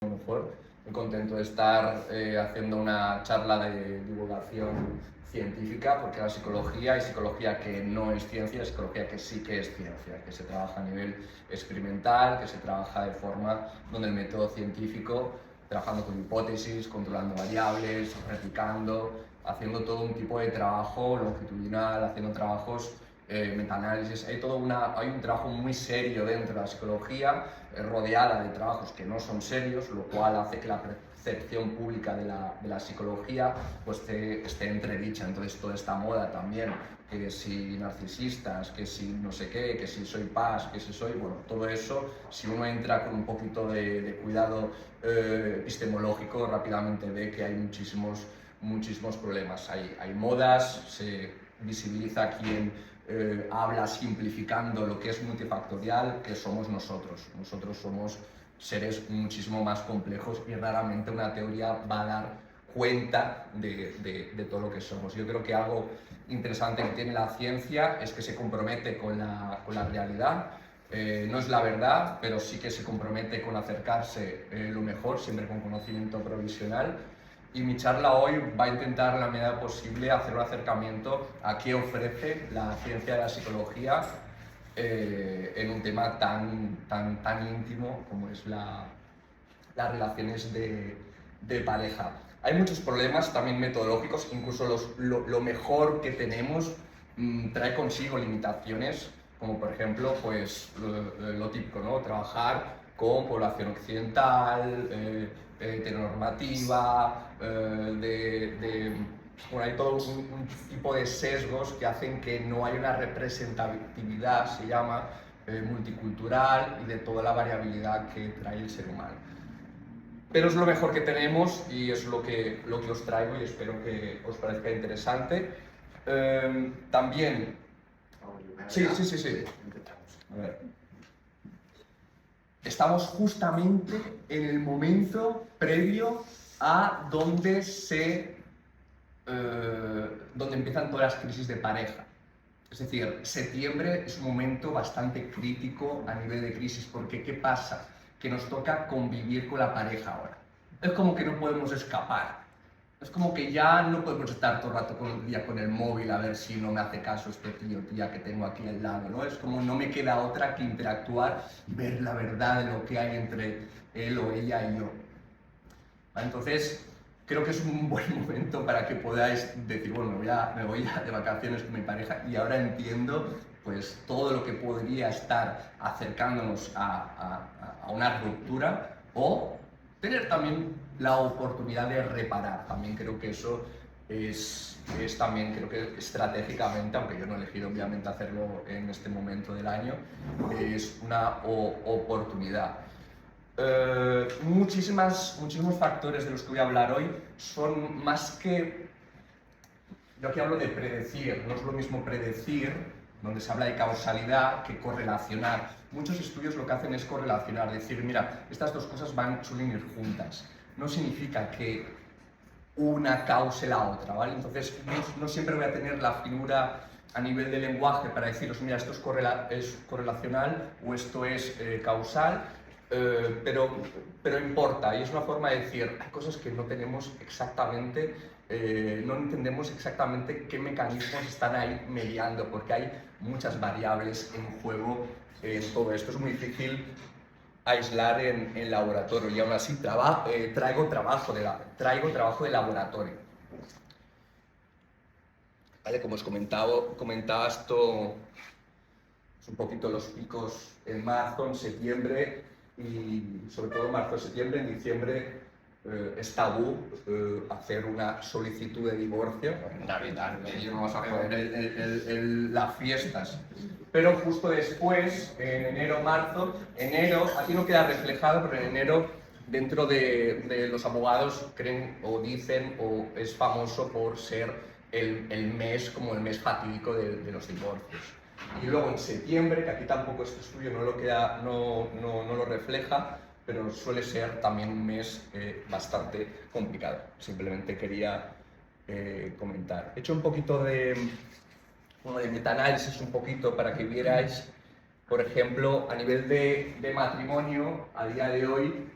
mejor. Muy contento de estar haciendo una charla de divulgación científica, porque la psicología hay psicología que no es ciencia, hay psicología que sí que es ciencia, que se trabaja a nivel experimental, que se trabaja de forma donde el método científico, trabajando con hipótesis, controlando variables, replicando, haciendo todo un tipo de trabajo longitudinal, haciendo trabajos metaanálisis, hay un trabajo muy serio dentro de la psicología, rodeada de trabajos que no son serios, lo cual hace que la percepción pública de la psicología pues, esté entredicha. Entonces toda esta moda también, que si narcisistas, que si no sé qué, que si soy paz, que si soy, bueno, todo eso, si uno entra con un poquito de cuidado epistemológico, rápidamente ve que hay muchísimos problemas. Hay modas, se visibiliza quien habla simplificando lo que es multifactorial, que somos nosotros. Nosotros somos seres muchísimo más complejos y raramente una teoría va a dar cuenta de todo lo que somos. Yo creo que algo interesante que tiene la ciencia es que se compromete con la realidad. No es la verdad, pero sí que se compromete con acercarse lo mejor, siempre con conocimiento provisional. Y mi charla hoy va a intentar, en la medida posible, hacer un acercamiento a qué ofrece la ciencia de la psicología en un tema tan íntimo como es las relaciones de pareja. Hay muchos problemas también metodológicos, incluso lo mejor que tenemos trae consigo limitaciones, como por ejemplo pues, lo típico, ¿no? Trabajar con población occidental, heteronormativa, bueno, hay todo un tipo de sesgos que hacen que no hay una representatividad, se llama, multicultural y de toda la variabilidad que trae el ser humano. Pero es lo mejor que tenemos y es lo que os traigo y espero que os parezca interesante. También... Sí. A ver. Estamos justamente en el momento previo a donde empiezan todas las crisis de pareja. Es decir, septiembre es un momento bastante crítico a nivel de crisis, porque ¿qué pasa? Que nos toca convivir con la pareja ahora. Es como que no podemos escapar. Es como que ya no podemos estar todo el rato con el día con el móvil a ver si no me hace caso este tío o tía que tengo aquí al lado, ¿no? Es como no me queda otra que interactuar y ver la verdad de lo que hay entre él o ella y yo. Entonces, creo que es un buen momento para que podáis decir, bueno, me voy de vacaciones con mi pareja y ahora entiendo pues todo lo que podría estar acercándonos a una ruptura o tener también la oportunidad de reparar. También creo que eso es también, creo que estratégicamente, aunque yo no he elegido obviamente hacerlo en este momento del año, es una oportunidad. Muchísimos factores de los que voy a hablar hoy son más que... Yo aquí hablo de predecir, no es lo mismo predecir, donde se habla de causalidad, que correlacionar. Muchos estudios lo que hacen es correlacionar, decir, mira, estas dos cosas suelen ir juntas. No significa que una cause la otra, ¿vale? Entonces, no siempre voy a tener la figura a nivel de lenguaje para deciros, mira, esto es correlacional o esto es causal, pero importa, y es una forma de decir, hay cosas que no tenemos exactamente, no entendemos exactamente qué mecanismos están ahí mediando, porque hay muchas variables en juego en todo esto. Es muy difícil aislar en laboratorio y aún así traigo trabajo de laboratorio. ¿Vale? Como os comentaba esto, es un poquito los picos en marzo, en septiembre y sobre todo en marzo, septiembre, en diciembre es tabú hacer una solicitud de divorcio. En Navidad no vamos a poner las fiestas. Pero justo después, en enero, marzo, aquí no queda reflejado, pero en enero, dentro de los abogados creen o dicen o es famoso por ser el mes, como el mes fatídico de los divorcios. Y luego en septiembre, que aquí tampoco este estudio no lo refleja, pero suele ser también un mes bastante complicado. Simplemente quería comentar. He hecho un poquito de metaanálisis, un poquito para que vierais, por ejemplo, a nivel de matrimonio, a día de hoy,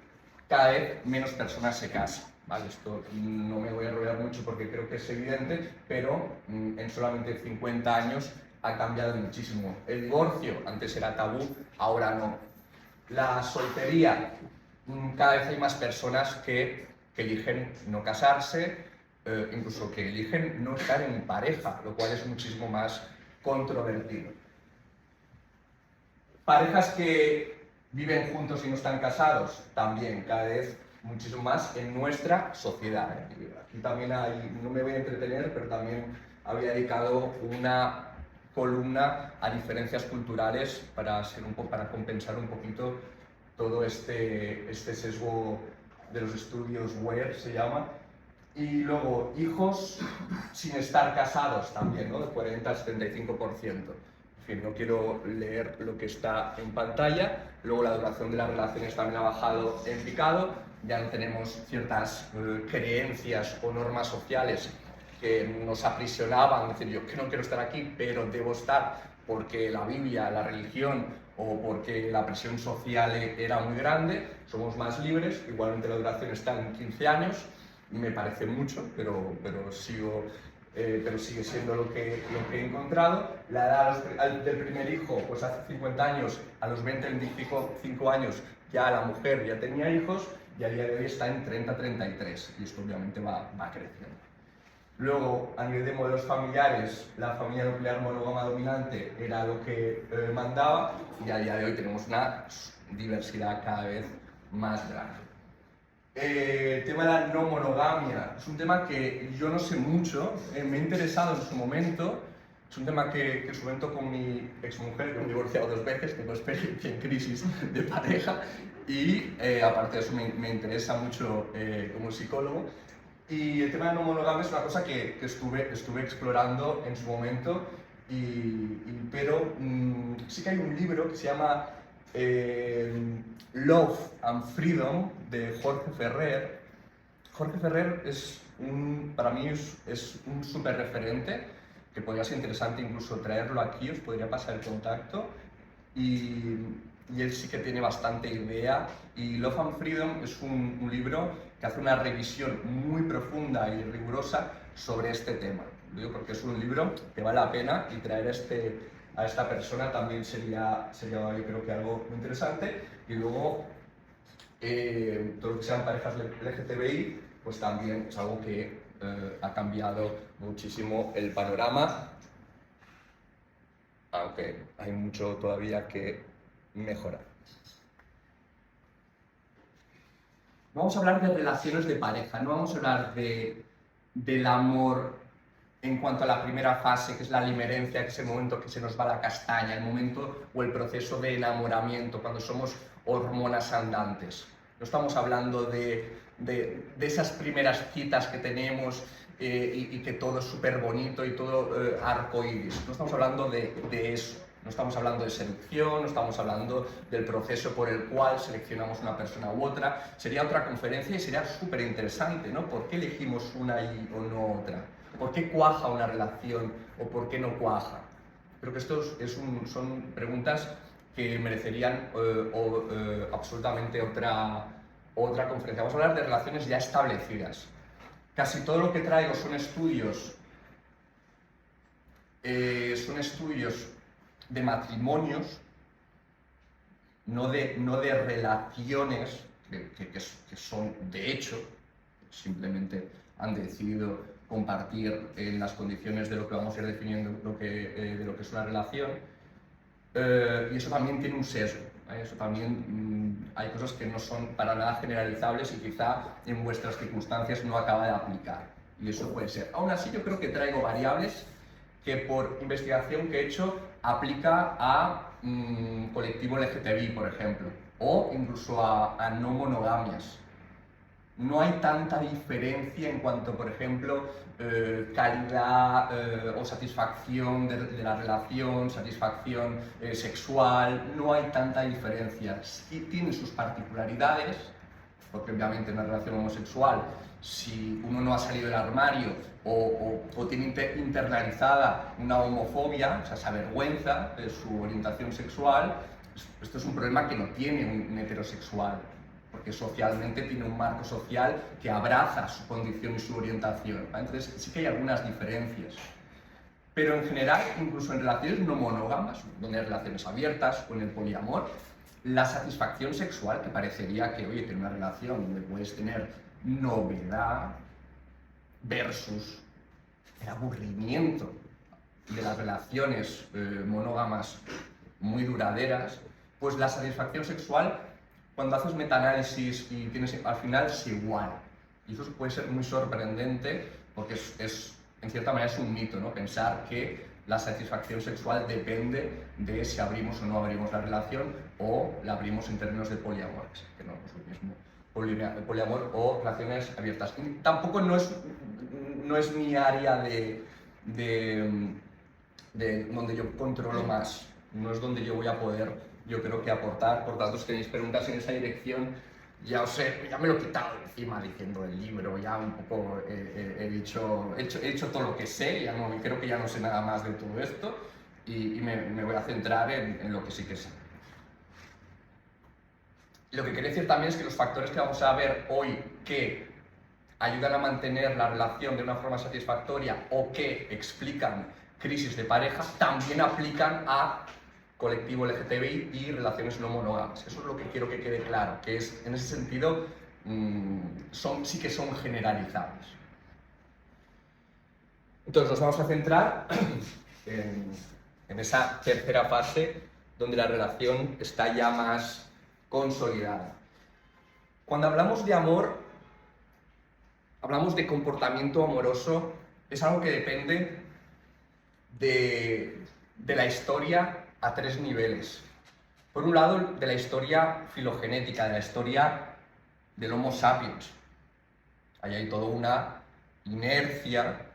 cada vez menos personas se casan. ¿Vale? Esto no me voy a enrollar mucho porque creo que es evidente, pero en solamente 50 años ha cambiado muchísimo. El divorcio antes era tabú, ahora no. La soltería, cada vez hay más personas que eligen no casarse, incluso que eligen no estar en pareja, lo cual es muchísimo más controvertido. Parejas que viven juntos y no están casados, también cada vez muchísimo más en nuestra sociedad. Aquí también hay, no me voy a entretener, pero también había dedicado una columna a diferencias culturales para compensar un poquito todo este sesgo de los estudios WER, se llama. Y luego, hijos sin estar casados también, ¿no? De 40 al 75%. En fin, no quiero leer lo que está en pantalla. Luego la duración de las relaciones también ha bajado en picado. Ya no tenemos ciertas creencias o normas sociales que nos aprisionaban, es decir, yo que no quiero estar aquí, pero debo estar porque la Biblia, la religión o porque la presión social era muy grande. Somos más libres, igualmente la duración está en 15 años, me parece mucho, pero sigue siendo lo que he encontrado. La edad del primer hijo, pues hace 50 años, a los 20-25 años, ya la mujer ya tenía hijos, y a día de hoy está en 30-33, y esto obviamente va creciendo. Luego, a nivel de modelos familiares, la familia nuclear monógama dominante era lo que mandaba, y a día de hoy tenemos una diversidad cada vez más grande. El tema de la no monogamia es un tema que yo no sé mucho, me he interesado en su momento. Es un tema que en su momento con mi exmujer, que me he divorciado 2 veces, tengo experiencia en crisis de pareja, y aparte de eso me interesa mucho como psicólogo. Y el tema de la no monogamia es una cosa que estuve explorando en su momento, pero sí que hay un libro que se llama Love and Freedom, de Jorge Ferrer. Jorge Ferrer para mí es un súper referente, que podría ser interesante incluso traerlo aquí, os podría pasar el contacto, y él sí que tiene bastante idea. Y Love and Freedom es un libro que hace una revisión muy profunda y rigurosa sobre este tema. Lo digo porque es un libro que vale la pena, y traer a esta persona también sería yo creo que algo muy interesante. Y luego todo lo que sean parejas LGTBI, pues también es algo que ha cambiado muchísimo el panorama, aunque hay mucho todavía que mejorar. Vamos a hablar de relaciones de pareja, no vamos a hablar del amor en cuanto a la primera fase, que es la limerencia, que es el momento que se nos va la castaña, el momento o el proceso de enamoramiento, cuando somos hormonas andantes. No estamos hablando de esas primeras citas que tenemos y que todo es súper bonito y todo arcoíris. No estamos hablando de eso. No estamos hablando de selección, no estamos hablando del proceso por el cual seleccionamos una persona u otra. Sería otra conferencia y sería súper interesante, ¿no? ¿Por qué elegimos una y o no otra? ¿Por qué cuaja una relación o por qué no cuaja? Creo que estos son preguntas que merecerían absolutamente otra conferencia. Vamos a hablar de relaciones ya establecidas. Casi todo lo que traigo son estudios de matrimonios, no de relaciones que son de hecho, simplemente han decidido compartir en las condiciones de lo que vamos a ir definiendo de lo que es una relación, y eso también tiene un sesgo, ¿eh? Eso también hay cosas que no son para nada generalizables y quizá en vuestras circunstancias no acaba de aplicar, y eso puede ser. Aún así, yo creo que traigo variables que por investigación que he hecho aplica a colectivo LGTBI, por ejemplo, o incluso a no monogamias. No hay tanta diferencia en cuanto, por ejemplo, calidad o satisfacción de la relación, satisfacción sexual, no hay tanta diferencia. Sí tiene sus particularidades, porque obviamente en una relación homosexual, si uno no ha salido del armario o tiene internalizada una homofobia, o sea, se avergüenza de su orientación sexual, esto es un problema que no tiene un heterosexual. porque socialmente tiene un marco social que abraza su condición y su orientación, ¿vale? Entonces sí que hay algunas diferencias. Pero en general, incluso en relaciones no monógamas, donde hay relaciones abiertas o en el poliamor, la satisfacción sexual, que parecería que, oye, tener una relación donde puedes tener novedad versus el aburrimiento de las relaciones monógamas muy duraderas, pues la satisfacción sexual, cuando haces metaanálisis y tienes al final, es igual. Y eso puede ser muy sorprendente porque en cierta manera es un mito, ¿no? Pensar que la satisfacción sexual depende de si abrimos o no abrimos la relación o la abrimos en términos de poliamor, que no es lo mismo. Poliamor o relaciones abiertas. Y tampoco no es mi área de donde yo controlo más, no es donde yo voy a poder, yo creo que aportar. Por tanto, si tenéis preguntas en esa dirección, ya me lo he quitado de encima diciendo el libro, ya un poco he hecho todo lo que sé, creo que ya no sé nada más de todo esto y me voy a centrar en lo que sí que sé. Lo que quería decir también es que los factores que vamos a ver hoy que ayudan a mantener la relación de una forma satisfactoria o que explican crisis de pareja, también aplican a colectivo LGTBI y relaciones no monógamas. Eso es lo que quiero que quede claro, que es, en ese sentido, sí que son generalizables. Entonces nos vamos a centrar en esa tercera fase donde la relación está ya más consolidada. Cuando hablamos de amor, hablamos de comportamiento amoroso, es algo que depende de la historia a tres niveles. Por un lado, de la historia filogenética, de la historia del Homo sapiens. Ahí hay toda una inercia,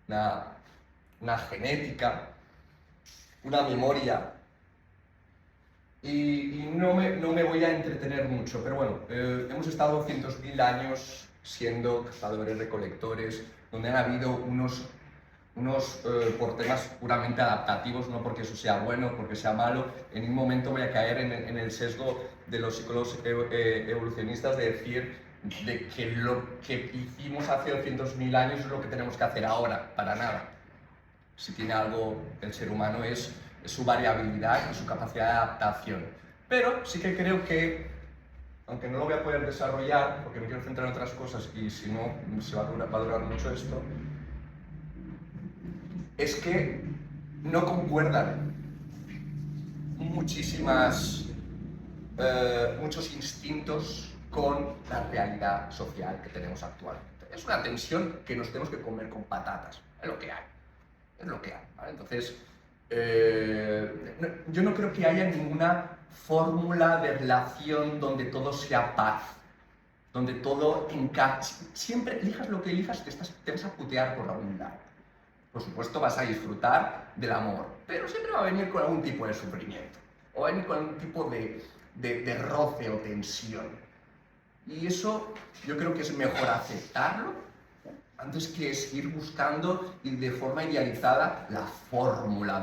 una genética, una memoria. Y no me voy a entretener mucho, pero bueno, hemos estado cientos mil años siendo cazadores-recolectores, donde han habido unos por temas puramente adaptativos, no porque eso sea bueno, porque sea malo. En un momento voy a caer en el sesgo de los psicólogos evolucionistas de decir de que lo que hicimos hace 200.000 años es lo que tenemos que hacer ahora, para nada. Si tiene algo el ser humano es su variabilidad y su capacidad de adaptación. Pero sí que creo que, aunque no lo voy a poder desarrollar, porque me quiero centrar en otras cosas y si no, se va a durar mucho esto, es que no concuerdan muchos instintos con la realidad social que tenemos actualmente. Es una tensión que nos tenemos que comer con patatas, es lo que hay, ¿vale? Entonces, yo no creo que haya ninguna fórmula de relación donde todo sea paz, donde todo encaje. Siempre elijas lo que elijas, te vas a putear por algún lado. Por supuesto vas a disfrutar del amor, pero siempre va a venir con algún tipo de sufrimiento, o va a venir con algún tipo de roce o tensión. Y eso yo creo que es mejor aceptarlo antes que ir buscando y de forma idealizada la fórmula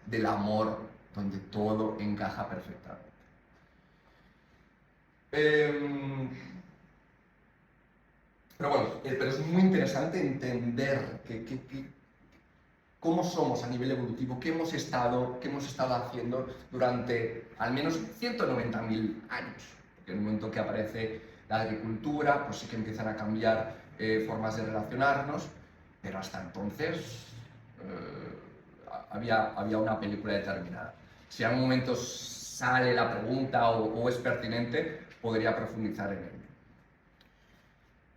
del amor donde todo encaja perfectamente. Pero bueno, pero es muy interesante entender cómo somos a nivel evolutivo, qué hemos estado haciendo durante al menos 190.000 años. Porque en el momento que aparece la agricultura, pues sí que empiezan a cambiar formas de relacionarnos, pero hasta entonces había una película determinada. Si en algún momento sale la pregunta o es pertinente, podría profundizar en ello.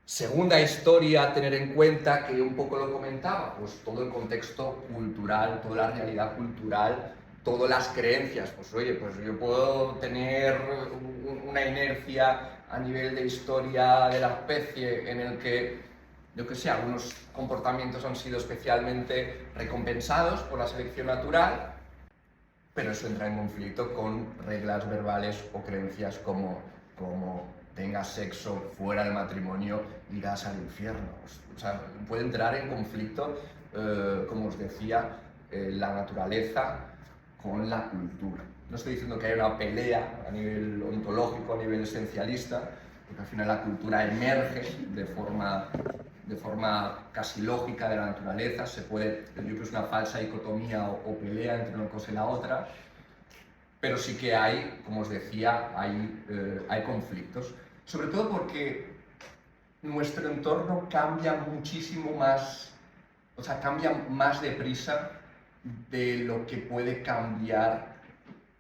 Segunda historia a tener en cuenta, que un poco lo comentaba, pues todo el contexto cultural, toda la realidad cultural, todas las creencias. Pues oye, pues yo puedo tener una inercia a nivel de historia de la especie en el que, yo que sé, algunos comportamientos han sido especialmente recompensados por la selección natural, pero eso entra en conflicto con reglas verbales o creencias como tengas sexo fuera del matrimonio, irás al infierno. O sea, puede entrar en conflicto, como os decía, la naturaleza con la cultura. No estoy diciendo que haya una pelea a nivel ontológico, a nivel esencialista, porque al final la cultura emerge de forma casi lógica de la naturaleza. Yo creo que es una falsa dicotomía o pelea entre una cosa y la otra, pero sí que hay, como os decía, hay conflictos. Sobre todo porque nuestro entorno cambia muchísimo más, o sea, cambia más deprisa de lo que puede cambiar,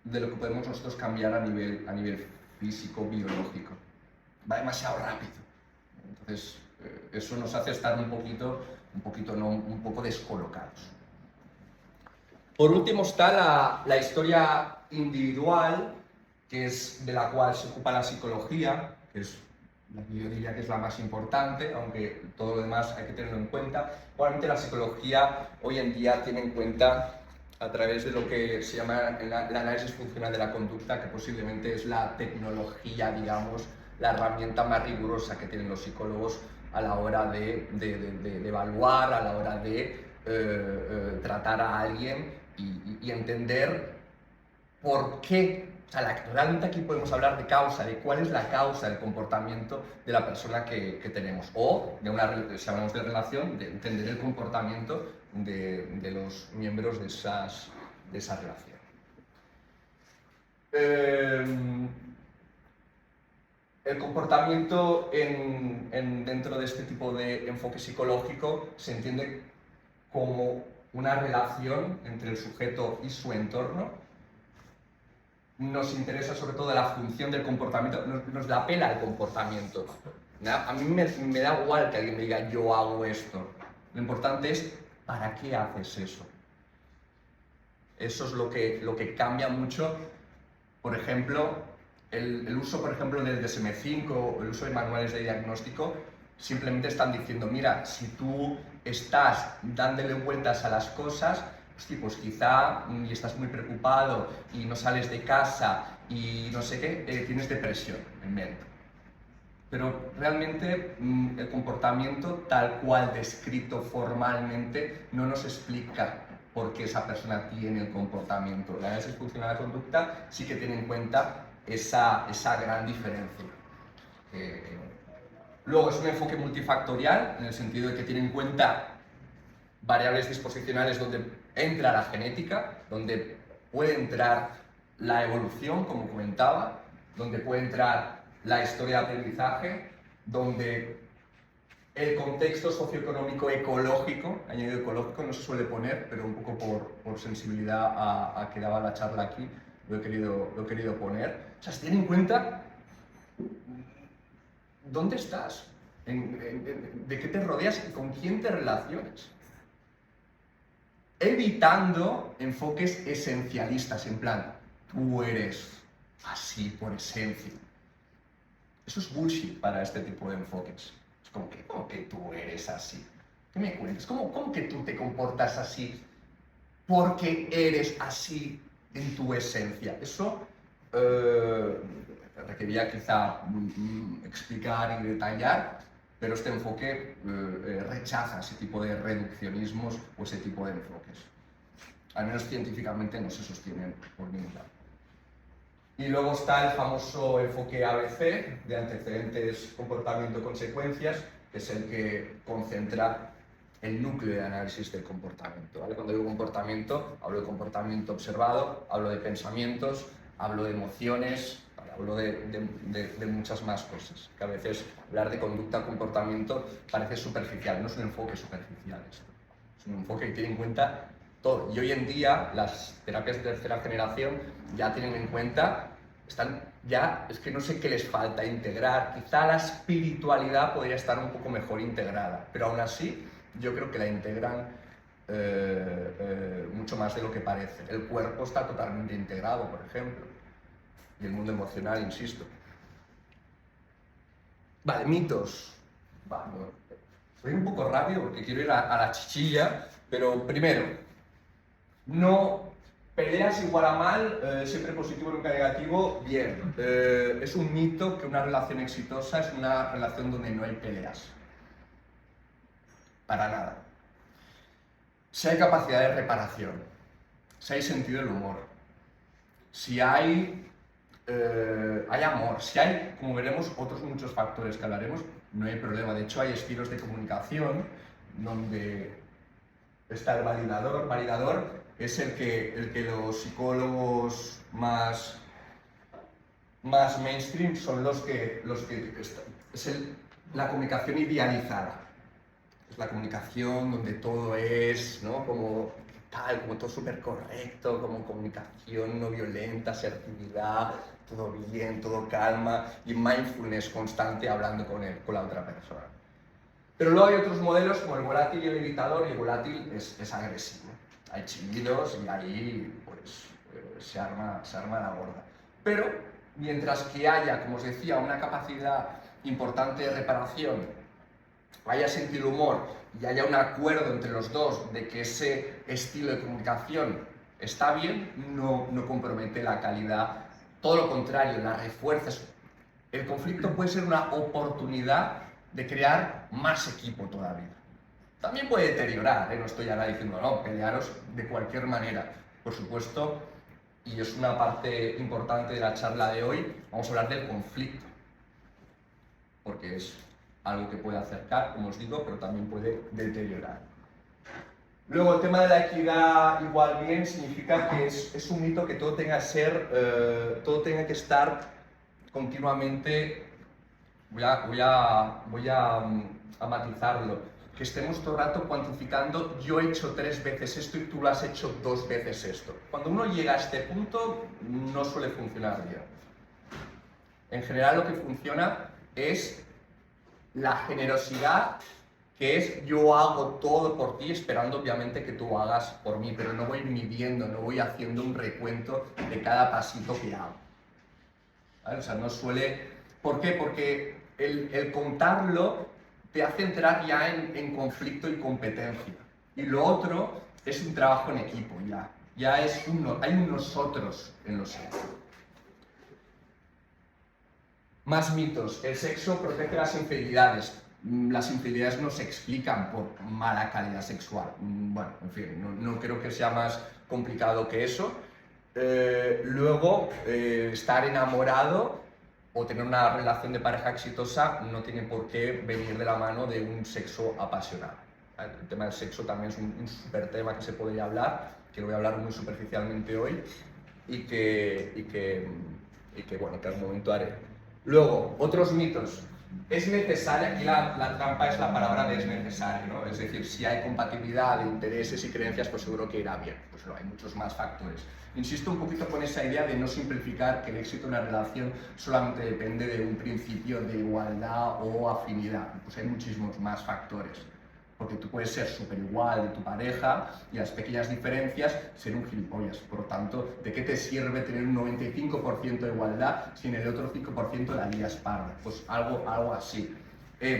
de lo que podemos nosotros cambiar a nivel físico, biológico. Va demasiado rápido. Entonces, eso nos hace estar un poco descolocados. Por último está la historia individual, que es de la cual se ocupa la psicología, que es la que yo diría que es la más importante, aunque todo lo demás hay que tenerlo en cuenta. Igualmente la psicología hoy en día tiene en cuenta, a través de lo que se llama el análisis funcional de la conducta, que posiblemente es la tecnología, digamos, la herramienta más rigurosa que tienen los psicólogos a la hora de evaluar, a la hora de tratar a alguien y entender por qué. O sea, realmente aquí podemos hablar de causa, de cuál es la causa del comportamiento de la persona que tenemos. O, si hablamos de relación, de entender el comportamiento de los miembros de esa relación. El comportamiento dentro de este tipo de enfoque psicológico se entiende como una relación entre el sujeto y su entorno. Nos interesa sobre todo la función del comportamiento, nos la pela el comportamiento. A mí me da igual que alguien me diga yo hago esto. Lo importante es ¿para qué haces eso? Eso es lo que cambia mucho. Por ejemplo, el uso, por ejemplo, del DSM-5 o el uso de manuales de diagnóstico simplemente están diciendo, mira, si tú estás dándole vueltas a las cosas, pues quizá y estás muy preocupado y no sales de casa y no sé qué, tienes depresión en mente. Pero realmente el comportamiento tal cual descrito formalmente no nos explica por qué esa persona tiene el comportamiento. La análisis funcional de la conducta sí que tiene en cuenta esa gran diferencia. Luego es un enfoque multifactorial, en el sentido de que tiene en cuenta variables disposicionales donde entra la genética, donde puede entrar la evolución, como comentaba, donde puede entrar la historia de aprendizaje, donde el contexto socioeconómico ecológico, añadido ecológico, no se suele poner, pero un poco por sensibilidad a que daba la charla aquí, lo he querido poner. O sea, se tiene en cuenta dónde estás, de qué te rodeas y con quién te relacionas. Evitando enfoques esencialistas, en plan, tú eres así por esencia. Eso es bullshit para este tipo de enfoques. Es como que tú eres así. ¿Qué me cuentas? ¿Cómo que tú te comportas así porque eres así en tu esencia? Eso requería quizá explicar y detallar, pero este enfoque rechaza ese tipo de reduccionismos o ese tipo de enfoques. Al menos científicamente no se sostienen por ningún lado. Y luego está el famoso enfoque ABC, de antecedentes, comportamiento, consecuencias, que es el que concentra el núcleo de análisis del comportamiento, ¿vale? Cuando digo comportamiento, hablo de comportamiento observado, hablo de pensamientos, hablo de emociones, ¿vale? Hablo de muchas más cosas, que a veces hablar de conducta, comportamiento parece superficial, no es un enfoque superficial esto, es un enfoque que tiene en cuenta todo. Y hoy en día las terapias de tercera generación ya tienen en cuenta, es que no sé qué les falta integrar, quizá la espiritualidad podría estar un poco mejor integrada, pero aún así yo creo que la integran mucho más de lo que parece. El cuerpo está totalmente integrado, por ejemplo, y el mundo emocional, insisto. Vale, mitos. Vale, soy un poco rápido porque quiero ir a la chichilla, pero primero, no peleas igual a mal, siempre positivo, nunca negativo, bien. Es un mito que una relación exitosa es una relación donde no hay peleas. Para nada. Si hay capacidad de reparación, si hay sentido del humor, si hay amor, si hay, como veremos, otros muchos factores que hablaremos, no hay problema. De hecho, hay estilos de comunicación donde está el validador. Validador es el que los psicólogos más mainstream son los que es la comunicación idealizada. Es la comunicación donde todo es, ¿no? Como tal, como todo súper correcto, como comunicación no violenta, asertividad, todo bien, todo calma y mindfulness constante hablando con la otra persona. Pero luego hay otros modelos como el volátil y el evitador, y el volátil es agresivo. Hay chillidos y ahí pues se arma la gorda. Pero mientras que haya, como os decía, una capacidad importante de reparación, haya sentido el humor y haya un acuerdo entre los dos de que ese estilo de comunicación está bien, no compromete la calidad. Todo lo contrario, la refuerza. El conflicto puede ser una oportunidad de crear más equipo todavía. También puede deteriorar, no estoy ahora diciendo, no, pelearos de cualquier manera, por supuesto, y es una parte importante de la charla de hoy. Vamos a hablar del conflicto, porque es algo que puede acercar, como os digo, pero también puede deteriorar. Luego, el tema de la equidad igual bien significa que es un mito que todo tenga que estar continuamente. Voy a matizarlo, que estemos todo el rato cuantificando, yo he hecho 3 veces esto y tú lo has hecho 2 veces esto. Cuando uno llega a este punto, no suele funcionar bien. En general lo que funciona es la generosidad, que es yo hago todo por ti esperando obviamente que tú hagas por mí, pero no voy midiendo, no voy haciendo un recuento de cada pasito que hago. ¿Vale? O sea, no suele... ¿Por qué? Porque el contarlo te hace entrar ya en conflicto y competencia. Y lo otro es un trabajo en equipo ya. Ya es hay un nosotros en los sexos. Más mitos. El sexo protege las infidelidades. Las infidelidades no se explican por mala calidad sexual. Bueno, en fin, no creo que sea más complicado que eso. Luego, estar enamorado o tener una relación de pareja exitosa no tiene por qué venir de la mano de un sexo apasionado. El tema del sexo también es un súper tema que se podría hablar, que lo voy a hablar muy superficialmente hoy y que bueno, que al momento haré. Luego, otros mitos. Es necesaria, aquí la trampa es la palabra de es necesario, ¿no? Es decir, si hay compatibilidad de intereses y creencias, pues seguro que irá bien. Pues no, hay muchos más factores. Insisto un poquito con esa idea de no simplificar que el éxito de una relación solamente depende de un principio de igualdad o afinidad. Pues hay muchísimos más factores. Porque tú puedes ser súper igual de tu pareja y las pequeñas diferencias ser un gilipollas. Por lo tanto, ¿de qué te sirve tener un 95% de igualdad si en el otro 5% la lías parda? Pues algo así.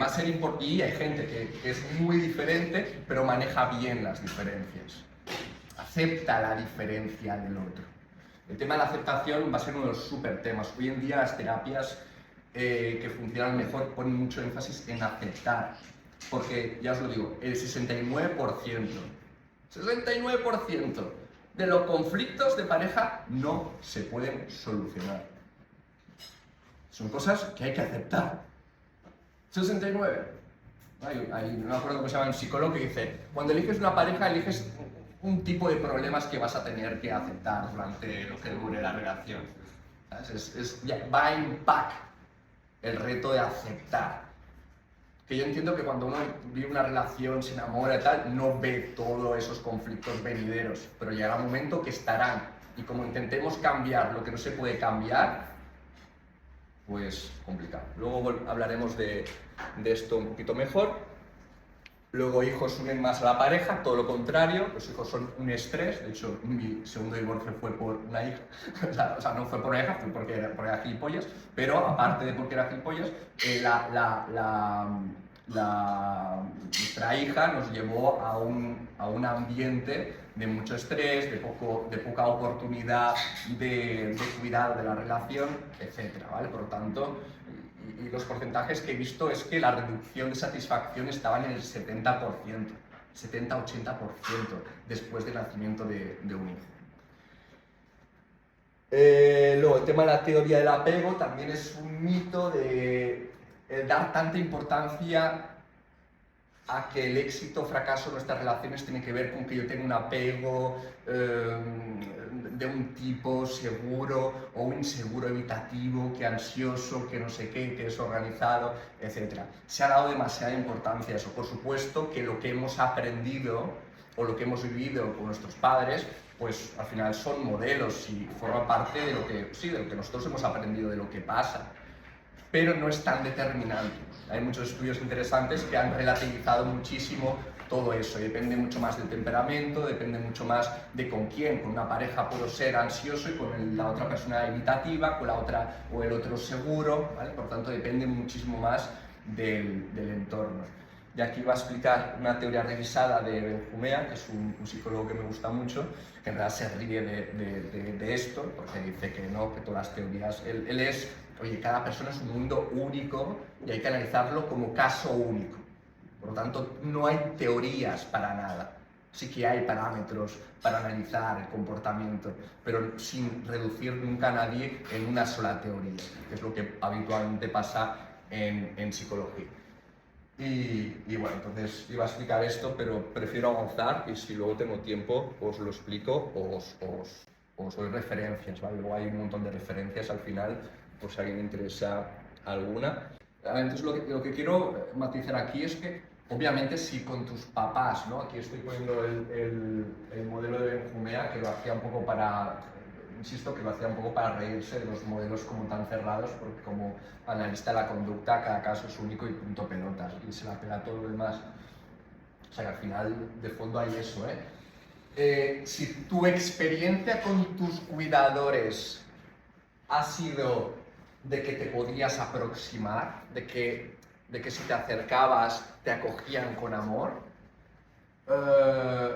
Va a ser importante, y hay gente que es muy diferente, pero maneja bien las diferencias. Acepta la diferencia del otro. El tema de la aceptación va a ser uno de los súper temas. Hoy en día las terapias que funcionan mejor ponen mucho énfasis en aceptar. Porque, ya os lo digo, el 69% de los conflictos de pareja no se pueden solucionar. Son cosas que hay que aceptar. 69. No me acuerdo cómo se llama un psicólogo que dice, cuando eliges una pareja, eliges un tipo de problemas que vas a tener que aceptar durante lo que dure la relación. Va en pack el reto de aceptar. Que yo entiendo que cuando uno vive una relación, se enamora y tal, no ve todos esos conflictos venideros, pero llegará un momento que estarán. Y como intentemos cambiar lo que no se puede cambiar, pues complicado. Luego hablaremos de esto un poquito mejor. Luego hijos unen más a la pareja, todo lo contrario, los hijos son un estrés. De hecho, mi segundo divorcio fue por una hija, o sea, no fue por una hija, fue porque era gilipollas, pero aparte de porque era gilipollas, nuestra hija nos llevó a un ambiente de mucho estrés, de poca oportunidad de cuidado de la relación, etc. ¿Vale? Por lo tanto, y los porcentajes que he visto es que la reducción de satisfacción estaba en el 70%, 70-80% después del nacimiento de un hijo. Luego, el tema de la teoría del apego también es un mito de dar tanta importancia a que el éxito o fracaso de nuestras relaciones tiene que ver con que yo tenga un apego de un tipo seguro o un inseguro evitativo, que ansioso, que no sé qué, que desorganizado, etc. Se ha dado demasiada importancia a eso. Por supuesto que lo que hemos aprendido o lo que hemos vivido con nuestros padres, pues al final son modelos y forman parte de lo que, sí, de lo que nosotros hemos aprendido, de lo que pasa, pero no es tan determinante. Hay muchos estudios interesantes que han relativizado muchísimo todo eso, y depende mucho más del temperamento, depende mucho más de con quién. Con una pareja puedo ser ansioso y con la otra persona evitativa, con la otra o el otro seguro, ¿vale? Por tanto, depende muchísimo más del entorno. Y aquí va a explicar una teoría revisada de Benjumea, que es un psicólogo que me gusta mucho, que en realidad se ríe de esto, porque dice que no, que todas las teorías... Él es, oye, cada persona es un mundo único y hay que analizarlo como caso único. Por lo tanto, no hay teorías para nada. Sí que hay parámetros para analizar el comportamiento, pero sin reducir nunca a nadie en una sola teoría, que es lo que habitualmente pasa en psicología. Y bueno, entonces iba a explicar esto, pero prefiero avanzar y si luego tengo tiempo os lo explico o os doy referencias, ¿vale? Luego hay un montón de referencias al final, por si a alguien le interesa alguna. Entonces lo que quiero matizar aquí es que, obviamente, si con tus papás, ¿no? Aquí estoy poniendo el modelo de Benjumea, que lo hacía un poco para... Insisto que lo hacía un poco para reírse de los modelos como tan cerrados, porque como analista de la conducta cada caso es único y punto pelotas, y se la pela todo lo demás. O sea que al final de fondo hay eso, si tu experiencia con tus cuidadores ha sido de que te podías aproximar, de que si te acercabas te acogían con amor,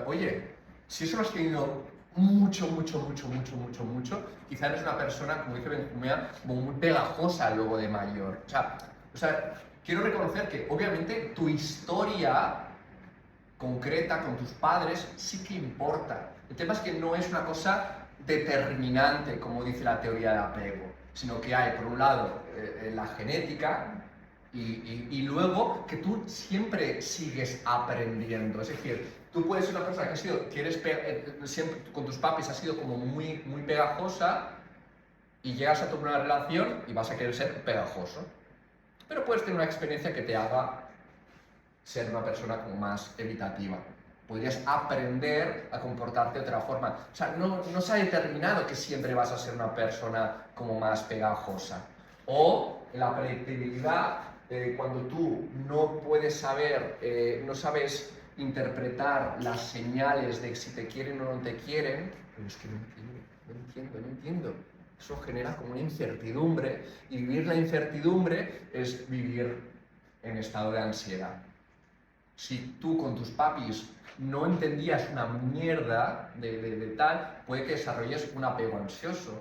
oye, si eso lo has tenido mucho, quizá eres una persona, como dice Benjumea, como muy pegajosa luego de mayor. O sea, quiero reconocer que obviamente tu historia concreta con tus padres sí que importa. El tema es que no es una cosa determinante, como dice la teoría del apego, sino que hay, por un lado, la genética, y luego que tú siempre sigues aprendiendo. Es decir, tú puedes ser una persona que ha sido, siempre con tus papis has sido como muy pegajosa, y llegas a tu primera relación y vas a querer ser pegajoso. Pero puedes tener una experiencia que te haga ser una persona como más evitativa. Podrías aprender a comportarte de otra forma. O sea, no se ha determinado que siempre vas a ser una persona como más pegajosa. O la predictibilidad, cuando tú no puedes saber, no sabes interpretar las señales de si te quieren o no te quieren, pero es que no entiendo. Eso genera como una incertidumbre, y vivir la incertidumbre es vivir en estado de ansiedad. Si tú con tus papis no entendías una mierda de tal, puede que desarrolles un apego ansioso.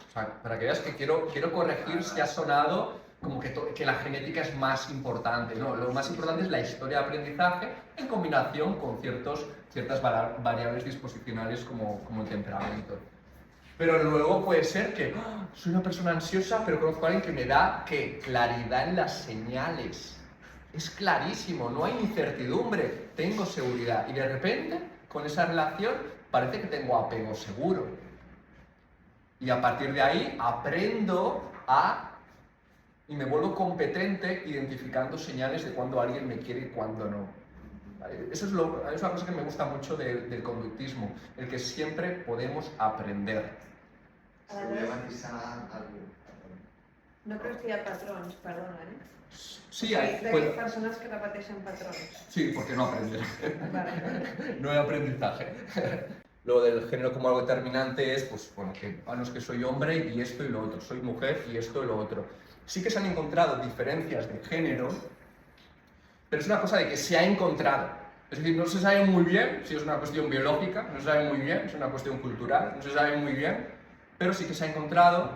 O sea, para que veas que quiero corregir si ha sonado como que la genética es más importante. No, lo más importante es la historia de aprendizaje en combinación con ciertas variables disposicionales como el temperamento. Pero luego puede ser que soy una persona ansiosa, pero conozco a alguien que me da claridad en las señales. Es clarísimo, no hay incertidumbre, tengo seguridad. Y de repente, con esa relación, parece que tengo apego seguro. Y a partir de ahí aprendo y me vuelvo competente identificando señales de cuando alguien me quiere y cuando no. Eso es una cosa que me gusta mucho del conductismo, el que siempre podemos aprender. No creus que hi ha patrons, perdona, Sí, hay. D'aquestes persones que repeteixen patrons. Sí, porque no aprenden. Vale. No hay aprendizaje. Lo del género como algo determinante es, pues, bueno, que no es que soy hombre y esto y lo otro, soy mujer y esto y lo otro. Sí que se han encontrado diferencias de género, pero es una cosa de que se ha encontrado. Es decir, no se sabe muy bien si es una cuestión biológica, no se sabe muy bien si es una cuestión cultural, no se sabe muy bien, pero sí que se ha encontrado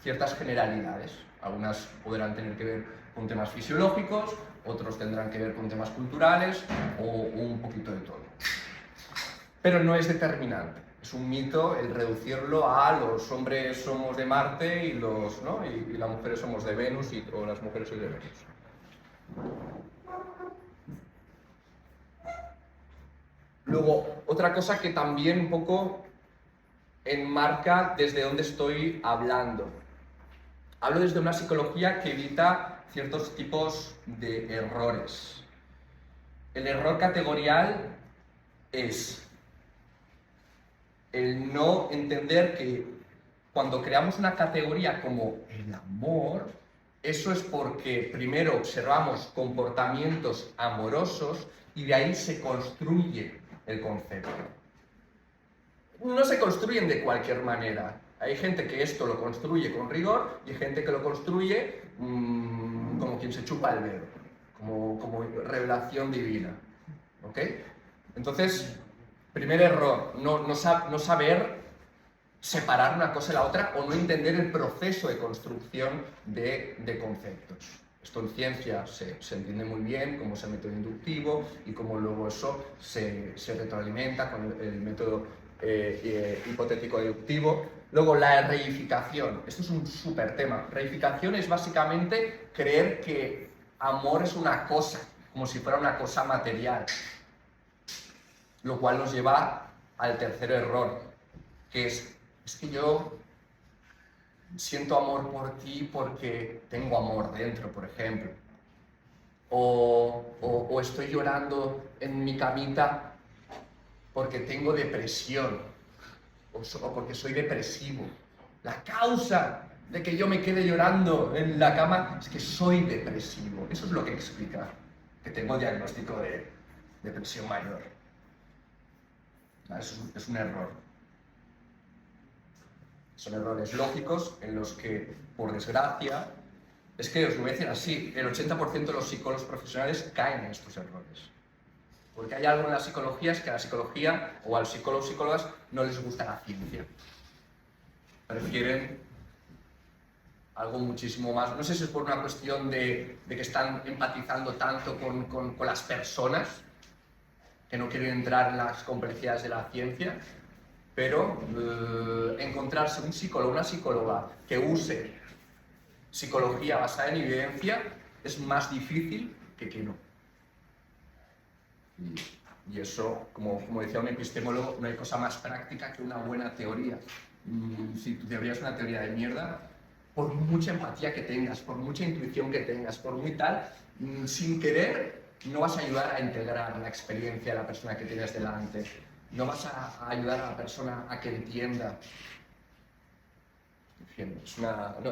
ciertas generalidades. Algunas podrán tener que ver con temas fisiológicos, otros tendrán que ver con temas culturales o un poquito de todo. Pero no es determinante. Es un mito el reducirlo a los hombres somos de Marte y, ¿no? y las mujeres somos de Venus o las mujeres sois de Venus. Luego, otra cosa que también un poco enmarca desde dónde estoy hablando. Hablo desde una psicología que evita ciertos tipos de errores. El error categorial es el no entender que cuando creamos una categoría como el amor, eso es porque primero observamos comportamientos amorosos y de ahí se construye el concepto. No se construyen de cualquier manera. Hay gente que esto lo construye con rigor y hay gente que lo construye como quien se chupa el dedo, como revelación divina. ¿Ok? Entonces, primer error, no saber separar una cosa de la otra o no entender el proceso de construcción de conceptos. Esto en ciencia se entiende muy bien, cómo es el método inductivo y cómo luego eso se retroalimenta con el método hipotético deductivo. Luego, la reificación. Esto es un súper tema. Reificación es básicamente creer que amor es una cosa, como si fuera una cosa material. Lo cual nos lleva al tercer error, que es que yo siento amor por ti porque tengo amor dentro, por ejemplo. O estoy llorando en mi camita porque tengo depresión, o porque soy depresivo. La causa de que yo me quede llorando en la cama es que soy depresivo. Eso es lo que explica que tengo diagnóstico de depresión mayor. Es un error. Son errores lógicos en los que, por desgracia, es que os voy a decir así, el 80% de los psicólogos profesionales caen en estos errores. Porque hay algo en la psicología, es que a la psicología o a los psicólogos psicólogas no les gusta la ciencia. Prefieren algo muchísimo más. No sé si es por una cuestión de que están empatizando tanto con las personas, que no quieren entrar en las complejidades de la ciencia, pero encontrarse un psicólogo, una psicóloga que use psicología basada en evidencia es más difícil que no. Y eso, como decía un epistemólogo, no hay cosa más práctica que una buena teoría. Si tu teoría es una teoría de mierda, por mucha empatía que tengas, por mucha intuición que tengas, por muy tal, sin querer, no vas a ayudar a integrar la experiencia de la persona que tienes delante. No vas a ayudar a la persona a que entienda. En fin,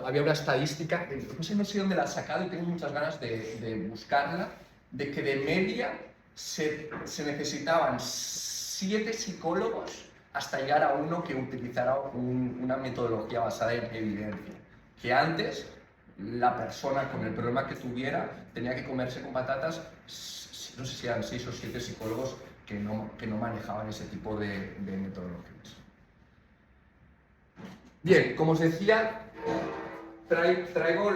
había una estadística, no sé dónde la he sacado y tengo muchas ganas de buscarla, de que de media se necesitaban 7 psicólogos hasta llegar a uno que utilizara una metodología basada en evidencia. Que antes la persona con el problema que tuviera tenía que comerse con patatas, no sé si eran 6 o 7 psicólogos que no manejaban ese tipo de metodologías. Bien, como os decía, traigo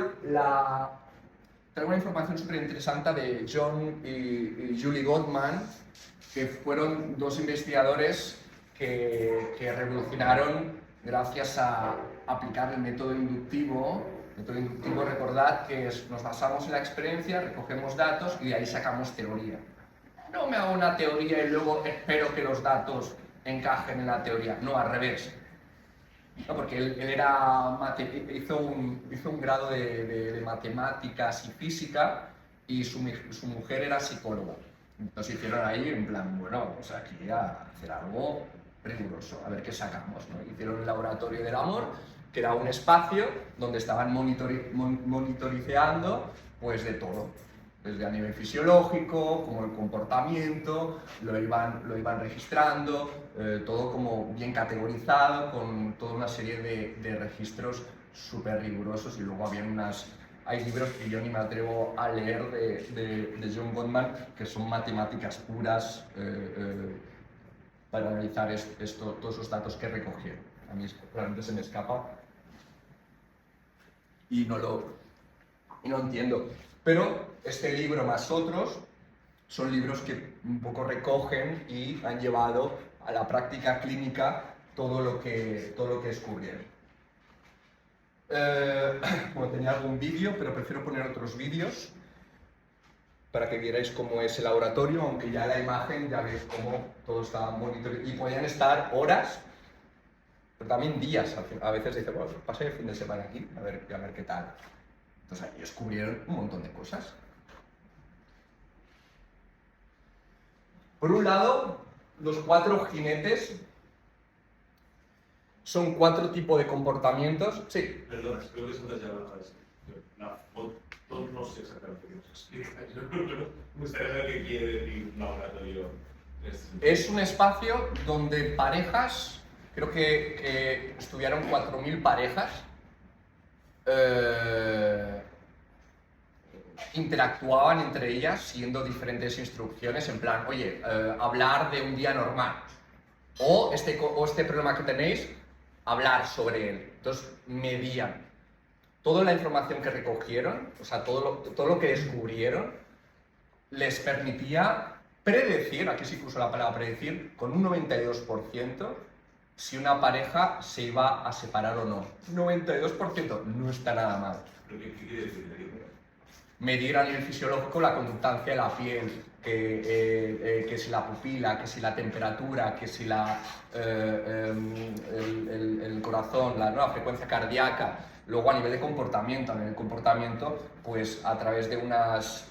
una información súper interesante de John y Julie Gottman, que fueron 2 investigadores que revolucionaron gracias a aplicar el método inductivo. El método inductivo, recordad que nos basamos en la experiencia, recogemos datos y de ahí sacamos teoría. No me hago una teoría y luego espero que los datos encajen en la teoría. No, al revés. No, porque él hizo un grado de matemáticas y física y su mujer era psicóloga. Entonces hicieron ahí en plan, bueno, pues aquí a hacer algo riguroso, a ver qué sacamos, ¿no? Hicieron el laboratorio del amor, que era un espacio donde estaban monitorizando pues de todo, desde a nivel fisiológico, como el comportamiento, lo iban registrando, todo como bien categorizado, con toda una serie de registros súper rigurosos, y luego hay libros que yo ni me atrevo a leer de John Gottman, que son matemáticas puras para analizar todos esos datos que recogieron. A mí realmente se me escapa y no entiendo. Pero este libro más otros son libros que un poco recogen y han llevado a la práctica clínica todo lo que descubrieron. Bueno, tenía algún vídeo, pero prefiero poner otros vídeos para que vierais cómo es el laboratorio, aunque ya la imagen ya veis cómo todo está monitoreado. Y podían estar horas, pero también días. A veces dice, bueno, pasé el fin de semana aquí, a ver qué tal. Entonces ahí descubrieron un montón de cosas. Por un lado, los 4 jinetes son 4 tipos de comportamientos. Sí. Perdona, creo que es una llamada. No sé exactamente qué nos explica. Me gustaría saber qué quiere decir un laboratorio. Es un espacio donde parejas, creo que estudiaron 4.000 parejas, interactuaban entre ellas siguiendo diferentes instrucciones en plan, oye, hablar de un día normal o este problema que tenéis, hablar sobre él. Entonces medían toda la información que recogieron, o sea, todo lo que descubrieron les permitía predecir, aquí sí que uso la palabra predecir, con un 92% si una pareja se iba a separar o no. 92% no está nada mal. ¿Pero qué quiere decir? Medir a nivel fisiológico la conductancia de la piel, que si la pupila, que si la temperatura, que si el corazón, la frecuencia cardíaca. Luego a nivel de comportamiento, pues a través de unas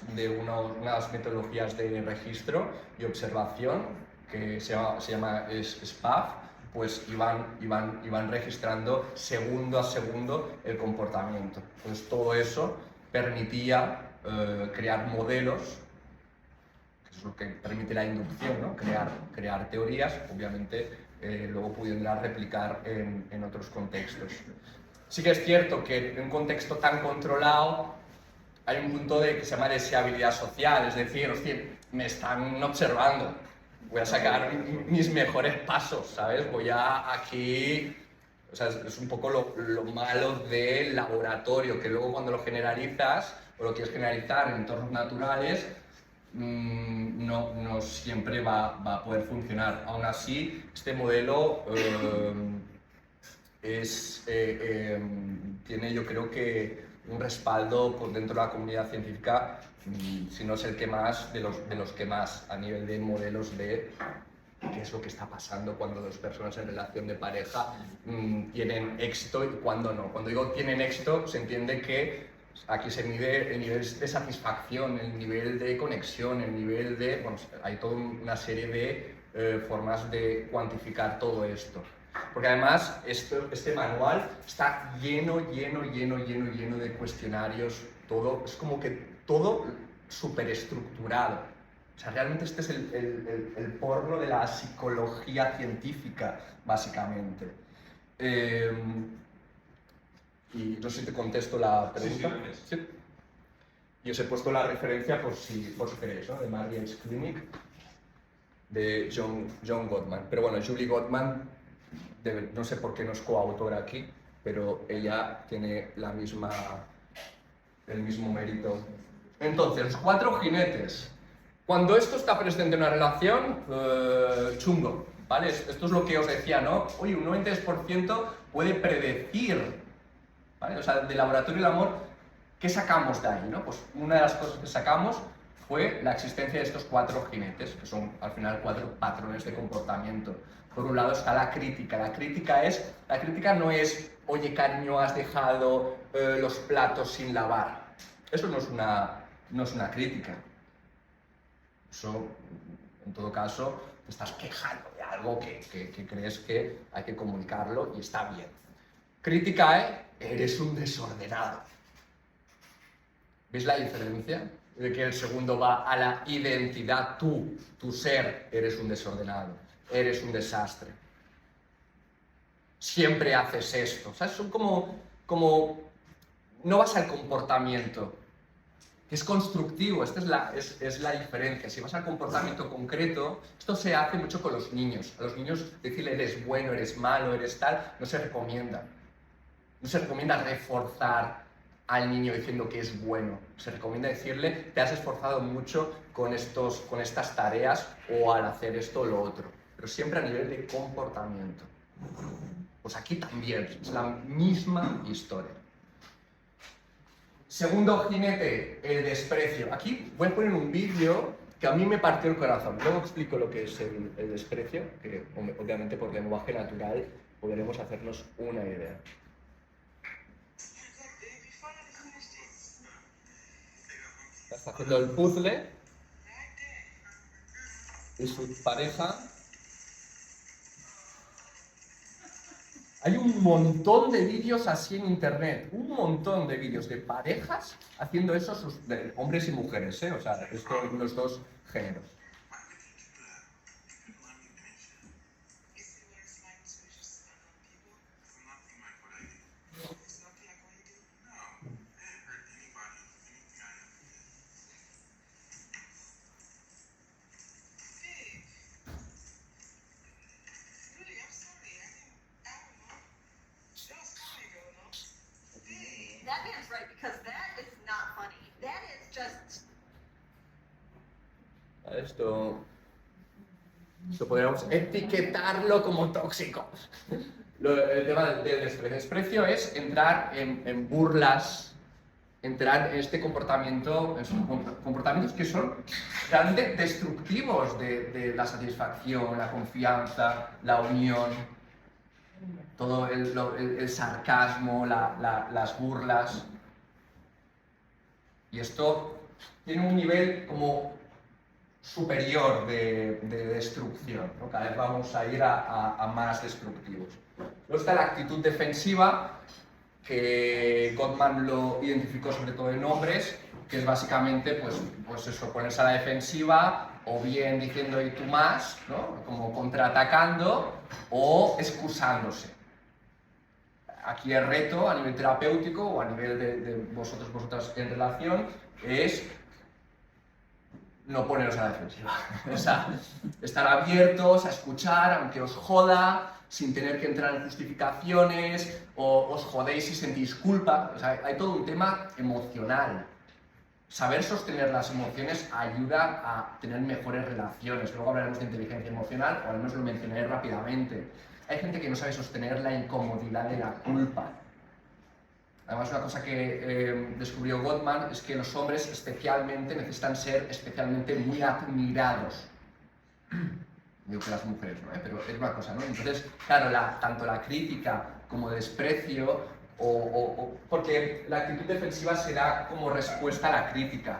metodologías de registro y observación que se llama SPAF, pues iban registrando segundo a segundo el comportamiento. Pues todo eso permitía crear modelos, que es lo que permite la inducción, ¿no? crear teorías, obviamente luego pudiendo replicar en otros contextos. Sí que es cierto que en un contexto tan controlado hay un punto que se llama deseabilidad social, es decir, hostia, me están observando, voy a sacar mis mejores pasos, ¿sabes? Voy a aquí... O sea, es un poco lo malo del laboratorio, que luego cuando lo generalizas o lo quieres generalizar en entornos naturales, no siempre va a poder funcionar. Aún así, este modelo tiene, yo creo que, un respaldo por dentro de la comunidad científica, si no es el que más, de los que más, a nivel de modelos de qué es lo que está pasando cuando dos personas en relación de pareja tienen éxito y cuando no. Cuando digo tienen éxito, se entiende que aquí se mide el nivel de satisfacción, el nivel de conexión, el nivel de... Bueno, hay toda una serie de formas de cuantificar todo esto. Porque además este manual está lleno de cuestionarios, todo, es como que todo superestructurado. O sea, realmente este es el porno de la psicología científica, básicamente. Y no sé si te contesto la pregunta. Sí. Y os he puesto la referencia por si queréis, ¿no? De Marriage Clinic, de John Gottman. Pero bueno, Julie Gottman, no sé por qué no es coautora aquí, pero ella tiene el mismo mérito. Entonces, los 4 jinetes. Cuando esto está presente en una relación, chungo, ¿vale? Esto es lo que os decía, ¿no? Oye, un 93% puede predecir, ¿vale? O sea, del laboratorio del amor, ¿qué sacamos de ahí, no? Pues una de las cosas que sacamos fue la existencia de estos 4 jinetes, que son al final 4 patrones de comportamiento. Por un lado está la crítica. La crítica no es, oye, cariño, has dejado los platos sin lavar. Eso no es una crítica. Eso, en todo caso, te estás quejando de algo que crees que hay que comunicarlo y está bien. Crítica, eres un desordenado. ¿Veis la diferencia? De que el segundo va a la identidad, tu ser, eres un desordenado, eres un desastre. Siempre haces esto. O sea, son como no vas al comportamiento. Es constructivo, esta es la diferencia. Si vas al comportamiento concreto, esto se hace mucho con los niños. A los niños decirle eres bueno, eres malo, eres tal, no se recomienda. No se recomienda reforzar al niño diciendo que es bueno. Se recomienda decirle, te has esforzado mucho con estas tareas o al hacer esto o lo otro. Pero siempre a nivel de comportamiento. Pues aquí también, es la misma historia. Segundo jinete, el desprecio. Aquí voy a poner un vídeo que a mí me partió el corazón. Luego explico lo que es el desprecio, que obviamente por lenguaje natural podremos hacernos una idea. Está haciendo el puzzle y su pareja. Hay un montón de vídeos así en internet, un montón de vídeos de parejas haciendo eso, de hombres y mujeres, ¿eh? O sea, esto en los dos géneros. That man's right, because that is not funny. That is just... Esto podríamos etiquetarlo como tóxico. El tema del desprecio es entrar en burlas, entrar en este comportamiento, en comportamientos que son realmente destructivos de la satisfacción, la confianza, la unión, todo el sarcasmo, las burlas. Y esto tiene un nivel como superior de destrucción, ¿no? Cada vez vamos a ir a más destructivos. Luego está la actitud defensiva, que Gottman lo identificó sobre todo en hombres, que es básicamente pues eso, ponerse a la defensiva, o bien diciendo y tú más, ¿no? Como contraatacando, o excusándose. Aquí el reto a nivel terapéutico o a nivel de vosotras en relación es no poneros a la defensiva. O sea, estar abiertos a escuchar, aunque os joda, sin tener que entrar en justificaciones, o os jodéis y sentís culpa. O sea, hay todo un tema emocional. Saber sostener las emociones ayuda a tener mejores relaciones. Luego hablaremos de inteligencia emocional, o al menos lo mencionaré rápidamente. Hay gente que no sabe sostener la incomodidad de la culpa. Además, una cosa que descubrió Gottman es que los hombres especialmente necesitan ser especialmente muy admirados. Digo que las mujeres, ¿no? Pero es una cosa, ¿no? Entonces, claro, tanto la crítica como desprecio, porque la actitud defensiva se da como respuesta a la crítica.